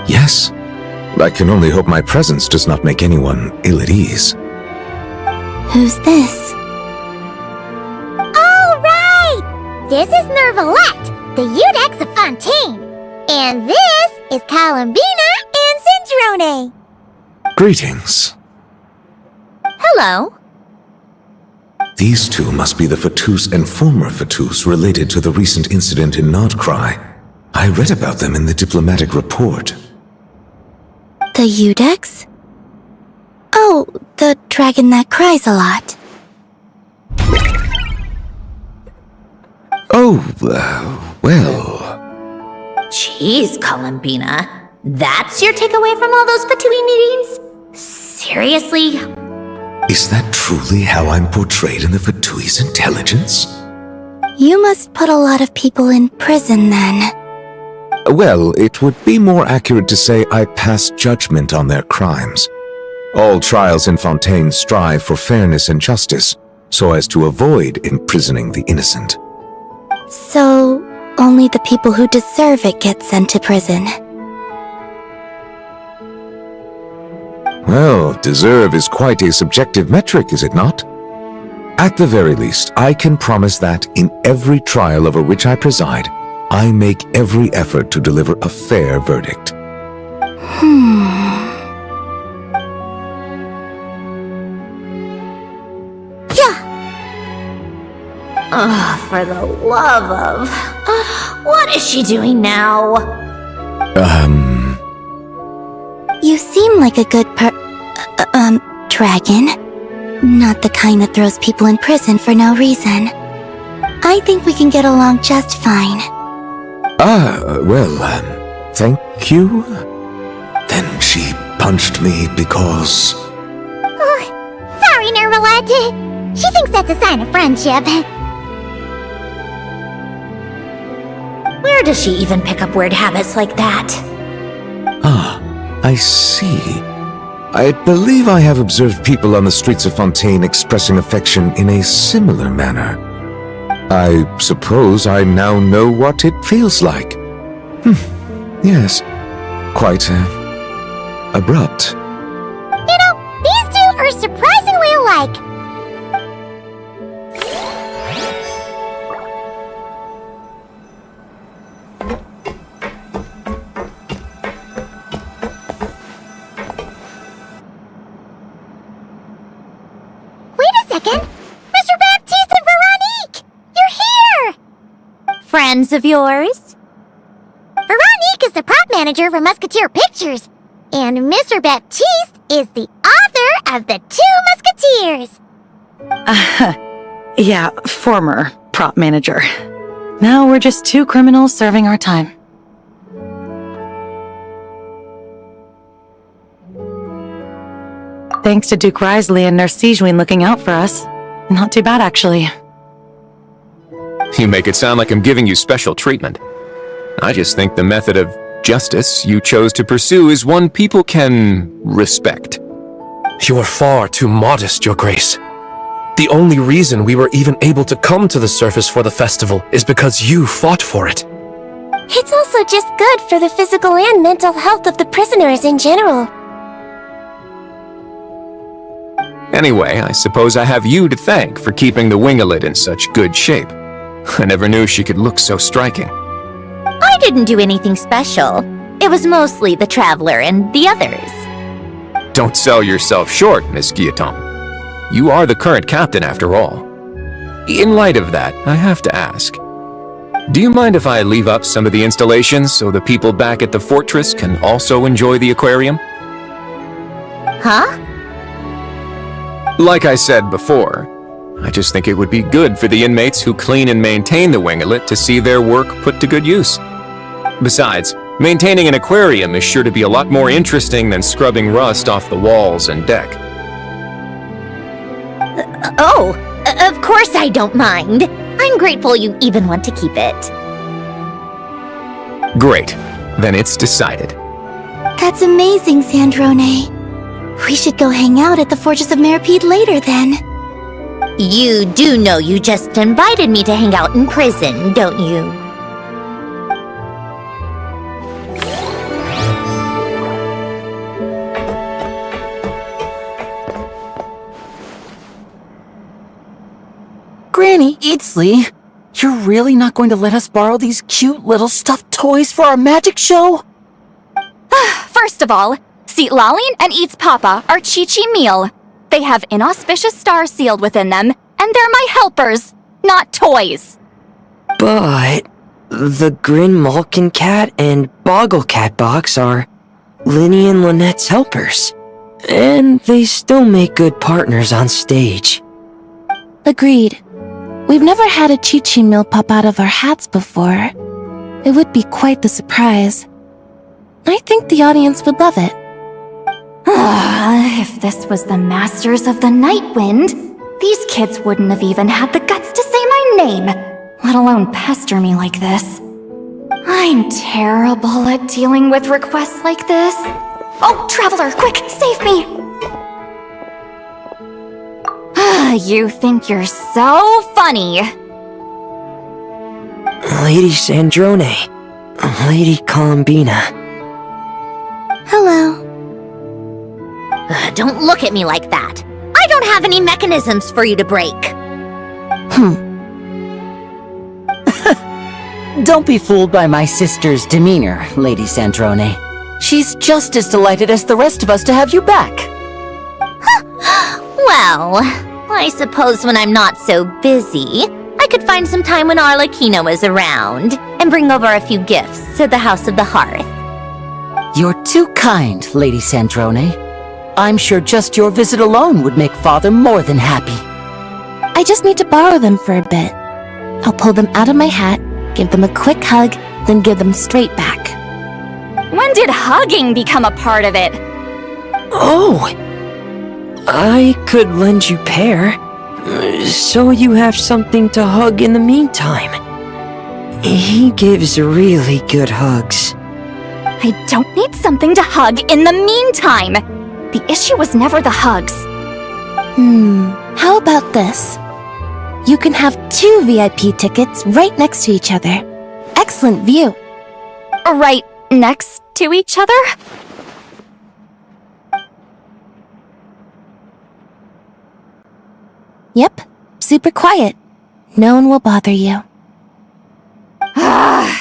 Yes. I can only hope my presence does not make anyone ill at ease. Who's this? All right! This is Nervalette, the Udex of Fontaine. And this is Columbina and Sandrone. Greetings. Hello. These two must be the Fatus and former Fatus related to the recent incident in Nodkrai. I read about them in the diplomatic report. The Udex? Oh, the dragon that cries a lot. Oh, well... Jeez, Columbina. That's your takeaway from all those Fatui meetings? Seriously? Is that truly how I'm portrayed in the Fatui's intelligence? You must put a lot of people in prison then. Well, it would be more accurate to say I pass judgment on their crimes. All trials in Fontaine strive for fairness and justice, so as to avoid imprisoning the innocent. So, only the people who deserve it get sent to prison. Well, deserve is quite a subjective metric, is it not? At the very least, I can promise that in every trial over which I preside, I make every effort to deliver a fair verdict. Oh, for the love of... what is she doing now? You seem like a good dragon. Not the kind that throws people in prison for no reason. I think we can get along just fine. Thank you? Then she punched me because... Oh, sorry, Nervalette. She thinks that's a sign of friendship. Where does she even pick up weird habits like that? I see. I believe I have observed people on the streets of Fontaine expressing affection in a similar manner. I suppose I now know what it feels like. Yes, quite abrupt. You know, these two are surprisingly alike. second! Mr. Baptiste and Veronique! You're here! Friends of yours? Veronique is the prop manager for Musketeer Pictures, and Mr. Baptiste is the author of The Two Musketeers. Yeah, former prop manager. Now we're just two criminals serving our time. Thanks to Duke Risley and Nurse Sigewin looking out for us. Not too bad, actually. You make it sound like I'm giving you special treatment. I just think the method of justice you chose to pursue is one people can respect. You are far too modest, Your Grace. The only reason we were even able to come to the surface for the festival is because you fought for it. It's also just good for the physical and mental health of the prisoners in general. Anyway, I suppose I have you to thank for keeping the Winglet in such good shape. I never knew she could look so striking. I didn't do anything special. It was mostly the Traveler and the others. Don't sell yourself short, Miss Guillotin. You are the current captain, after all. In light of that, I have to ask. Do you mind if I leave up some of the installations so the people back at the fortress can also enjoy the aquarium? Huh? Like I said before, I just think it would be good for the inmates who clean and maintain the Winglet to see their work put to good use. Besides, maintaining an aquarium is sure to be a lot more interesting than scrubbing rust off the walls and deck. Of course I don't mind. I'm grateful you even want to keep it. Great. Then it's decided. That's amazing, Sandrone. We should go hang out at the Fortress of Meripede later, then. You do know you just invited me to hang out in prison, don't you? Granny Eatsley, you're really not going to let us borrow these cute little stuffed toys for our magic show? First of all, Seat Lalin and Eats Papa are Chi-Chi meal. They have inauspicious stars sealed within them, and they're my helpers, not toys. But the Grin Malkin Cat and Boggle Cat box are Linny and Lynette's helpers. And they still make good partners on stage. Agreed. We've never had a Chi-Chi meal pop out of our hats before. It would be quite the surprise. I think the audience would love it. If this was the Masters of the Night Wind, these kids wouldn't have even had the guts to say my name, let alone pester me like this. I'm terrible at dealing with requests like this. Oh, Traveler, quick, save me! You think you're so funny. Lady Sandrone, Lady Columbina. Hello. Don't look at me like that. I don't have any mechanisms for you to break. Don't be fooled by my sister's demeanor, Lady Sandrone. She's just as delighted as the rest of us to have you back. Well, I suppose when I'm not so busy, I could find some time when Arlecchino is around and bring over a few gifts to the House of the Hearth. You're too kind, Lady Sandrone. I'm sure just your visit alone would make Father more than happy. I just need to borrow them for a bit. I'll pull them out of my hat, give them a quick hug, then give them straight back. When did hugging become a part of it? Oh! I could lend you pair, so you have something to hug in the meantime. He gives really good hugs. I don't need something to hug in the meantime. The issue was never the hugs. How about this? You can have 2 VIP tickets right next to each other. Excellent view. Right next to each other? Yep, super quiet. No one will bother you. I'm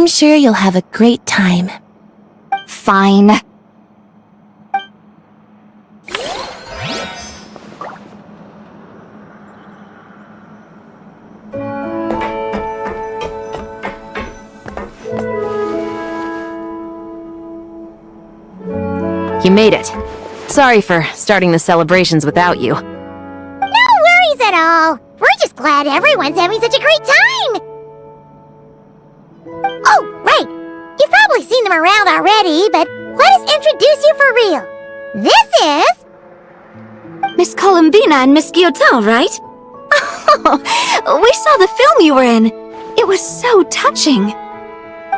sure you'll have a great time. Fine. You made it. Sorry for starting the celebrations without you. No worries at all. We're just glad everyone's having such a great time. Oh, right. You've probably seen them around already, but let us introduce you for real. This is... Miss Columbina and Miss Guillotin, right? Oh, we saw the film you were in. It was so touching.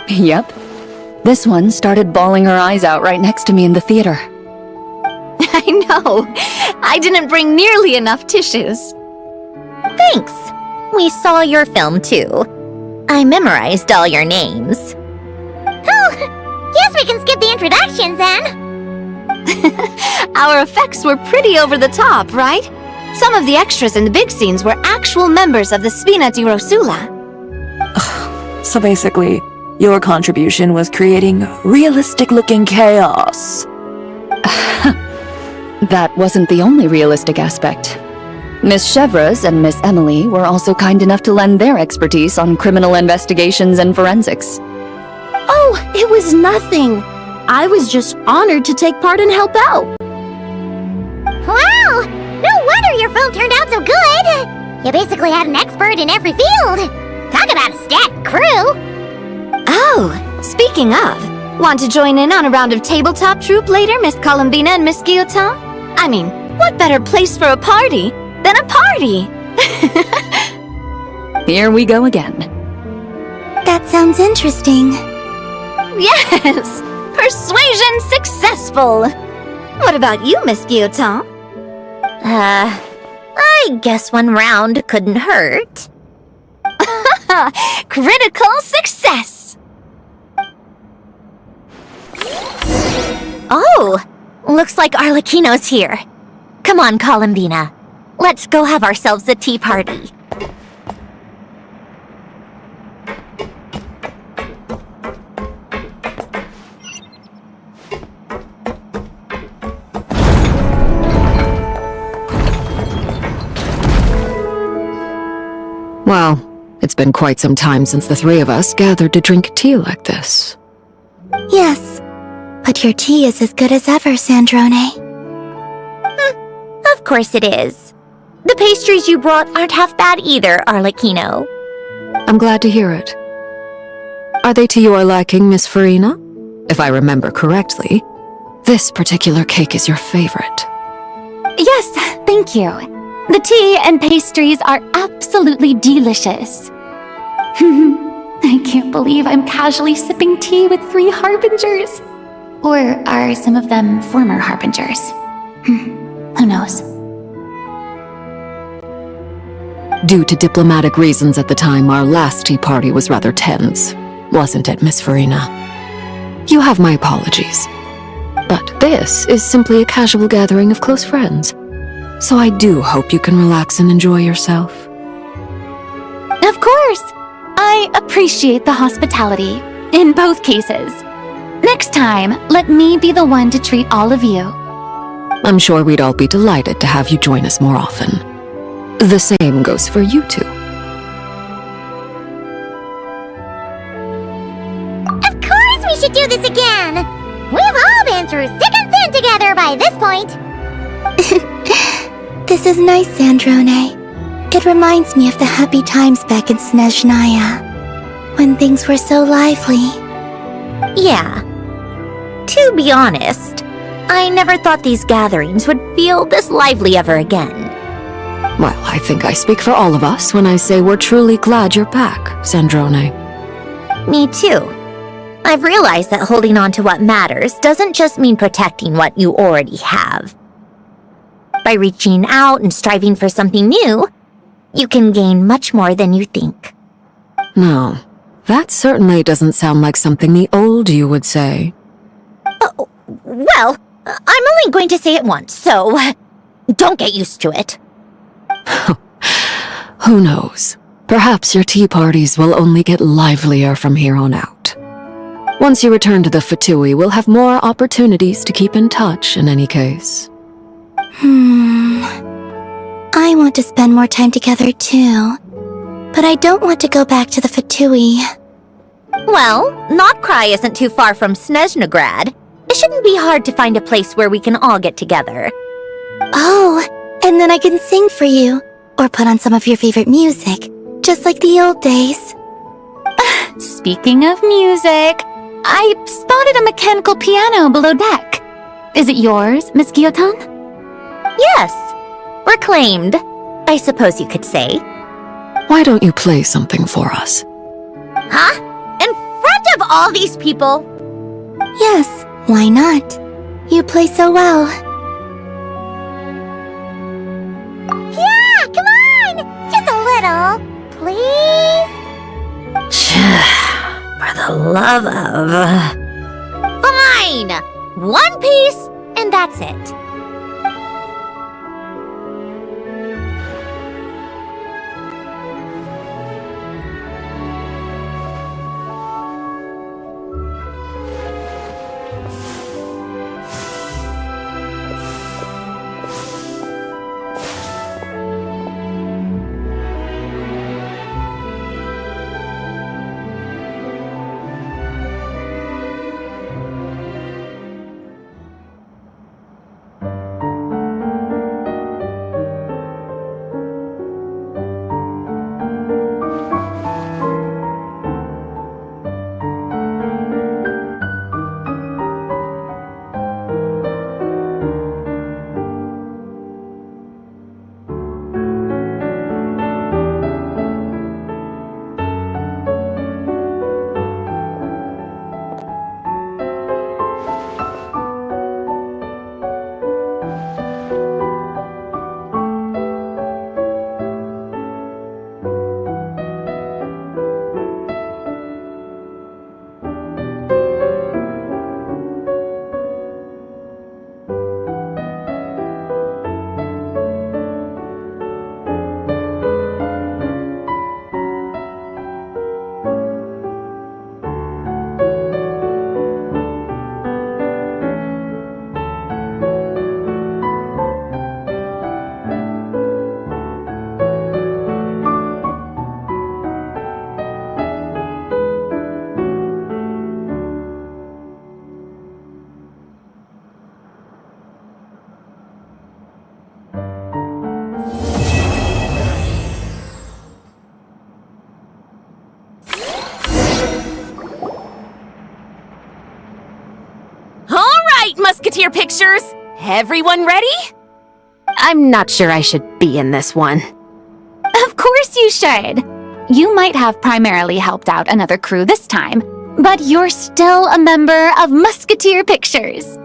Yep. This one started bawling her eyes out right next to me in the theater. I know. I didn't bring nearly enough tissues. Thanks. We saw your film too. I memorized all your names. Oh, guess we can skip the introductions then. Our effects were pretty over the top, right? Some of the extras in the big scenes were actual members of the Spina di Rosula. So basically, your contribution was creating realistic-looking chaos. That wasn't the only realistic aspect. Miss Chevres and Miss Emily were also kind enough to lend their expertise on criminal investigations and forensics. Oh, it was nothing. I was just honored to take part and help out. Wow! No wonder your film turned out so good! You basically had an expert in every field. Talk about a stacked crew! Oh, speaking of, want to join in on a round of tabletop troupe later, Miss Columbina and Miss Guillotin? I mean, what better place for a party than a party? Here we go again. That sounds interesting. Yes! Persuasion successful! What about you, Miss Guillotin? I guess one round couldn't hurt. Critical success! Oh, looks like Arlecchino's here. Come on, Columbina. Let's go have ourselves a tea party. Well, it's been quite some time since the three of us gathered to drink tea like this. Yes, but your tea is as good as ever, Sandrone. Of course it is. The pastries you brought aren't half bad either, Arlecchino. I'm glad to hear it. Are they to your liking, Miss Farina? If I remember correctly, this particular cake is your favorite. Yes, thank you. The tea and pastries are absolutely delicious. I can't believe I'm casually sipping tea with 3 harbingers. Or are some of them former harbingers? Who knows? Due to diplomatic reasons at the time, our last tea party was rather tense, wasn't it, Miss Farina? You have my apologies. But this is simply a casual gathering of close friends. So I do hope you can relax and enjoy yourself. Of course! I appreciate the hospitality, in both cases. Next time, let me be the one to treat all of you. I'm sure we'd all be delighted to have you join us more often. The same goes for you two. Of course we should do this again! We've all been through thick and thin together by this point. This is nice, Sandrone. It reminds me of the happy times back in Snezhnaya, when things were so lively. Yeah. To be honest, I never thought these gatherings would feel this lively ever again. Well, I think I speak for all of us when I say we're truly glad you're back, Sandrone. Me too. I've realized that holding on to what matters doesn't just mean protecting what you already have. By reaching out and striving for something new, you can gain much more than you think. No, that certainly doesn't sound like something the old you would say. Well, I'm only going to say it once, so don't get used to it. Who knows? Perhaps your tea parties will only get livelier from here on out. Once you return to the Fatui, we'll have more opportunities to keep in touch in any case. I want to spend more time together too, but I don't want to go back to the Fatui. Well, Nodkrai isn't too far from Snezhnograd. It shouldn't be hard to find a place where we can all get together. Oh, and then I can sing for you, or put on some of your favorite music, just like the old days. Speaking of music, I spotted a mechanical piano below deck. Is it yours, Miss Guillotin? Yes, reclaimed, I suppose you could say. Why don't you play something for us? Huh? In front of all these people? Yes, why not? You play so well. Yeah, come on! Just a little, please? For the love of... Fine! One piece, and that's it. Musketeer pictures! Everyone ready? I'm not sure I should be in this one. Of course you should. You might have primarily helped out another crew this time, but you're still a member of Musketeer Pictures.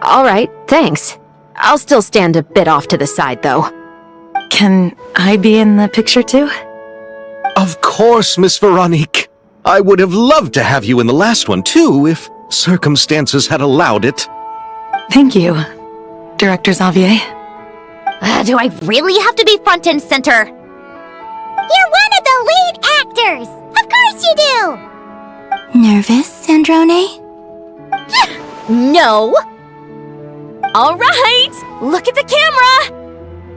All right, thanks. I'll still stand a bit off to the side, though. Can I be in the picture too? Of course, Miss Veronique. I would have loved to have you in the last one too, if circumstances had allowed it. Thank you, Director Xavier. Do I really have to be front and center? You're one of the lead actors! Of course you do! Nervous, Sandrone? No! Alright, look at the camera!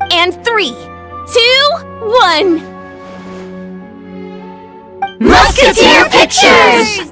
And 3, 2, 1... Musketeer Pictures!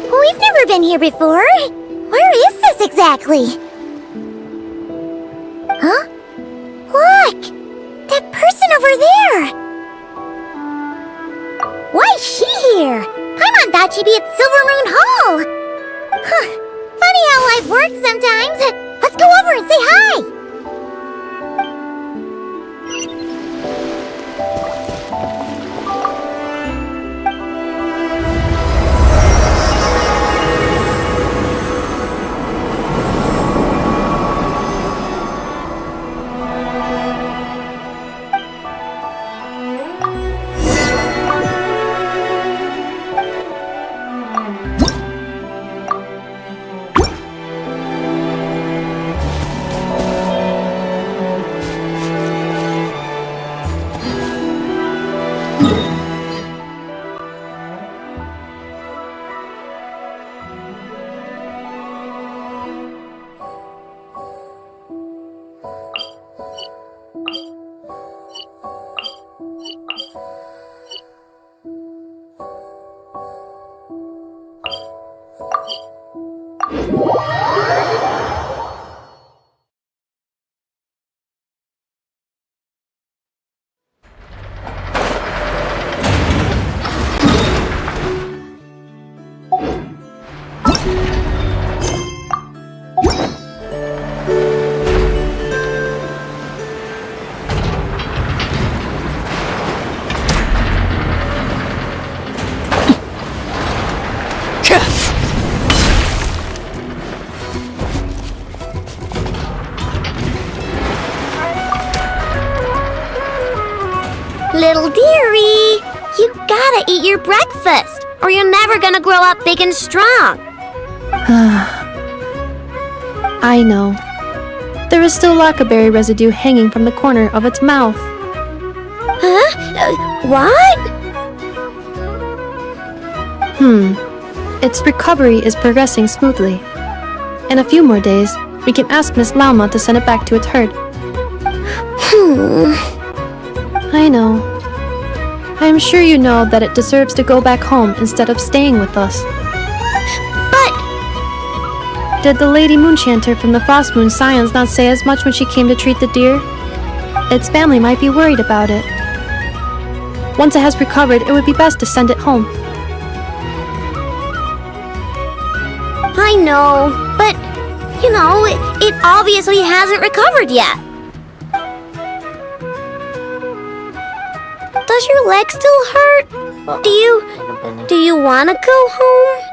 We've never been here before. Where is this exactly? Huh? Look! That person over there! Why is she here? Paimon thought she'd be at Silvermoon Hall! Huh. Funny how life works sometimes. Let's go over and say hi! Little dearie, you gotta eat your breakfast, or you're never gonna grow up big and strong. I know. There is still lacquerberry residue hanging from the corner of its mouth. Huh? What? Its recovery is progressing smoothly. In a few more days, we can ask Miss Lauma to send it back to its herd. I know. I am sure you know that it deserves to go back home instead of staying with us. But... Did the Lady Moonchanter from the Frost Moon Scions not say as much when she came to treat the deer? Its family might be worried about it. Once it has recovered, it would be best to send it home. I know, but, you know, it obviously hasn't recovered yet. Does your leg still hurt? Do you want to go home?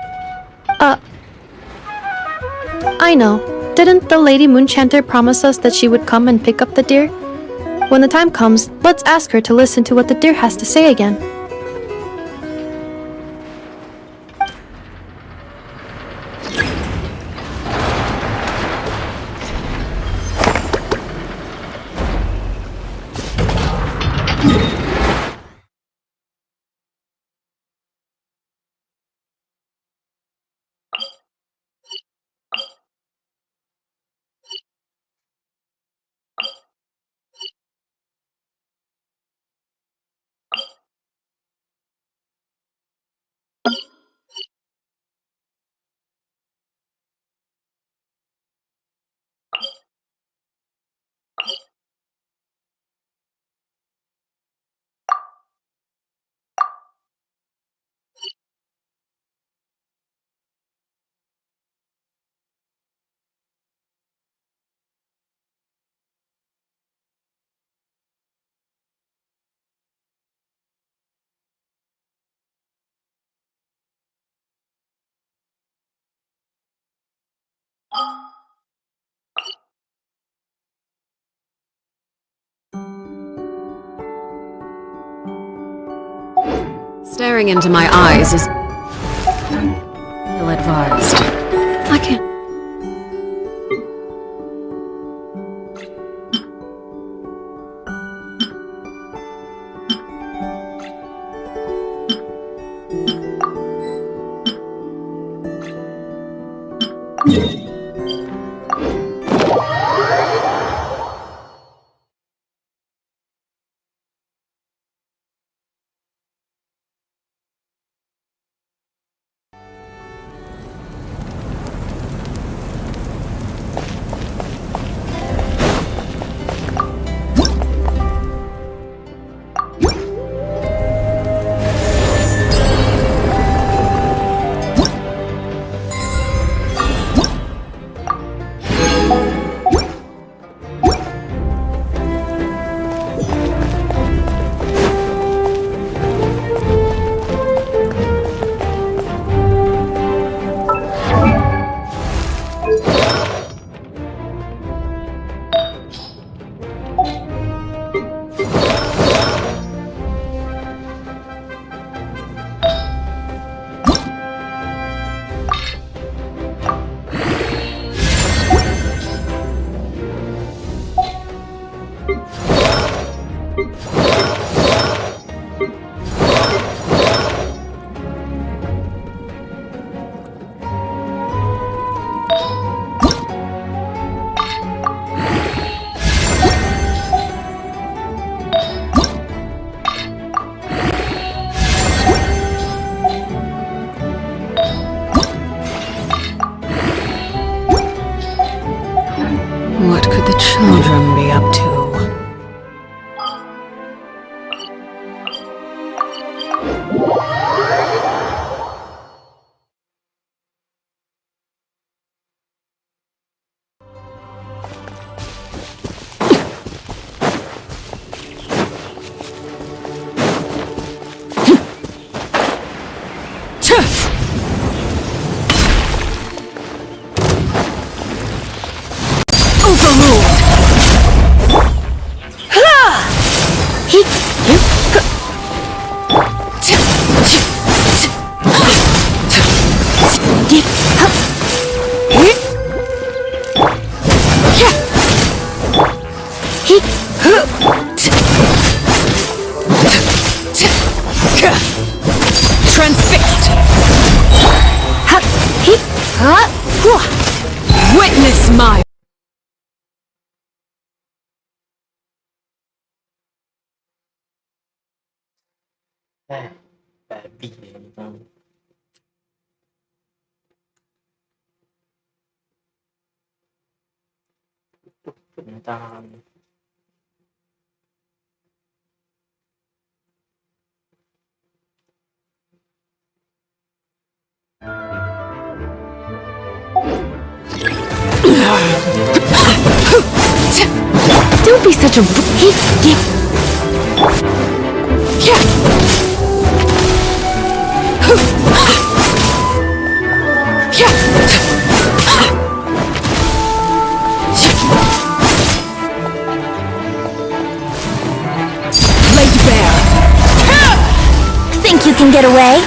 I know. Didn't the Lady Moonchanter promise us that she would come and pick up the deer? When the time comes, let's ask her to listen to what the deer has to say again. Staring into my eyes is ill-advised. I can't. What could the children be up to? Transfixed! Witness my... Babi ni bang. Kentang. Don't be such a... Laid bare. Think you can get away?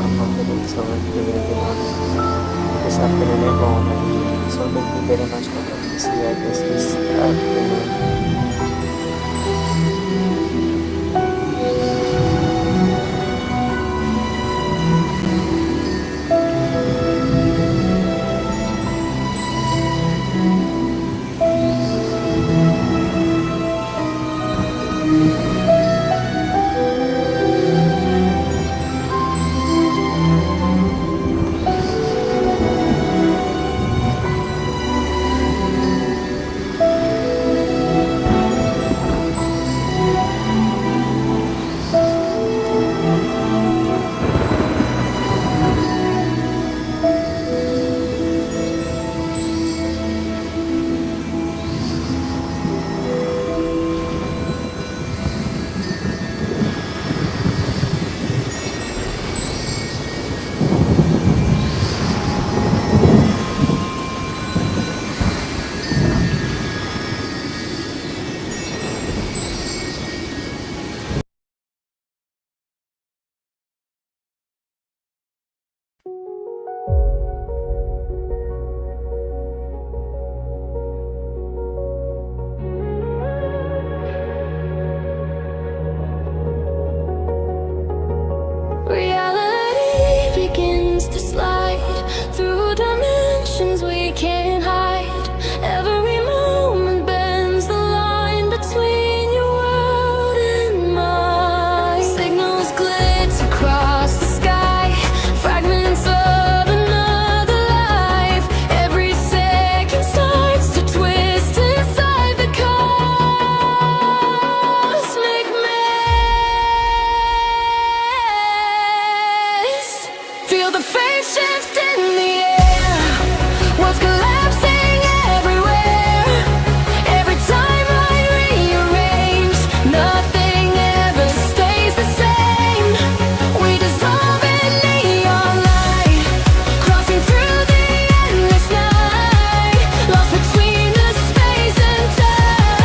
So this afternoon I'm so thank you very much for watching. See you guys this afternoon. Reality begins to slide through dimensions we can't hide. Every moment bends the line between your world and mine. Signals glitch across the sky, fragments of another life. Every second starts to twist inside the cosmic maze. Feel the phase shift in the air. What's collapsing everywhere? Every timeline rearranged. Nothing ever stays the same. We dissolve in neon light, crossing through the endless night, lost between the space and time.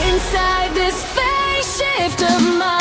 Inside this phase shift of mine.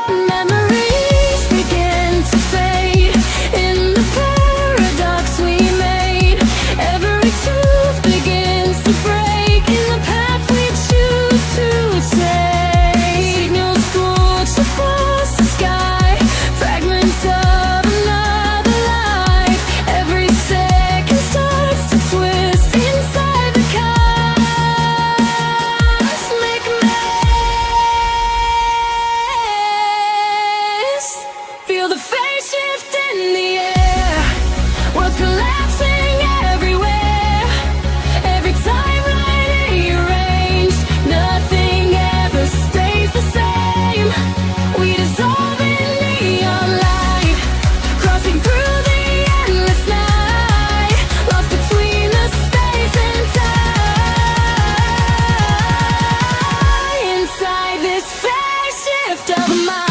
Memories begin to fade in the paradox we made. Every truth begins to break in the path we choose to take. Signals scorched across the sky, fragments of another life. Every second starts to twist inside the cosmic maze. Feel the phase shift in the air. World's collapsing everywhere. Every timeline rearranged. Nothing ever stays the same. We dissolve in neon light, crossing through the endless night, lost between the space and time. Inside this phase shift of mine.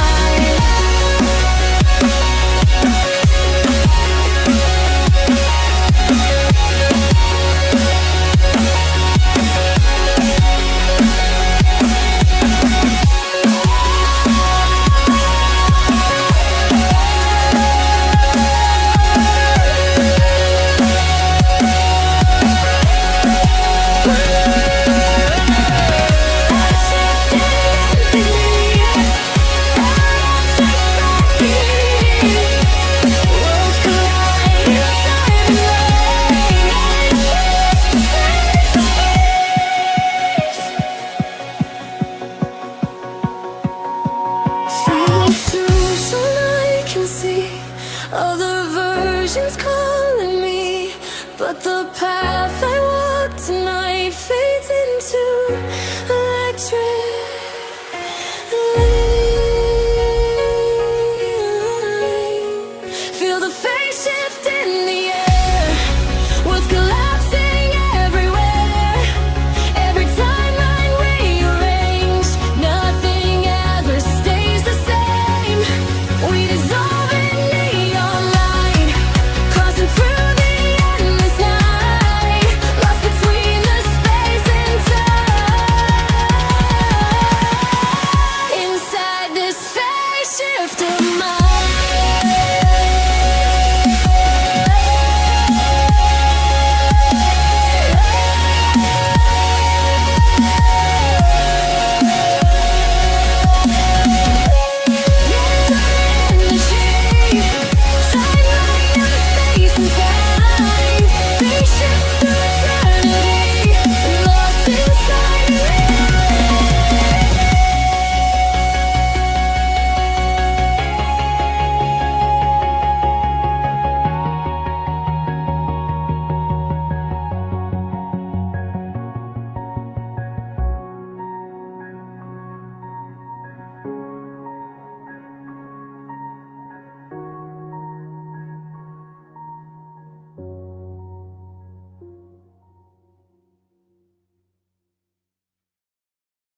can see other versions calling me, but the path I walk tonight fades into electric.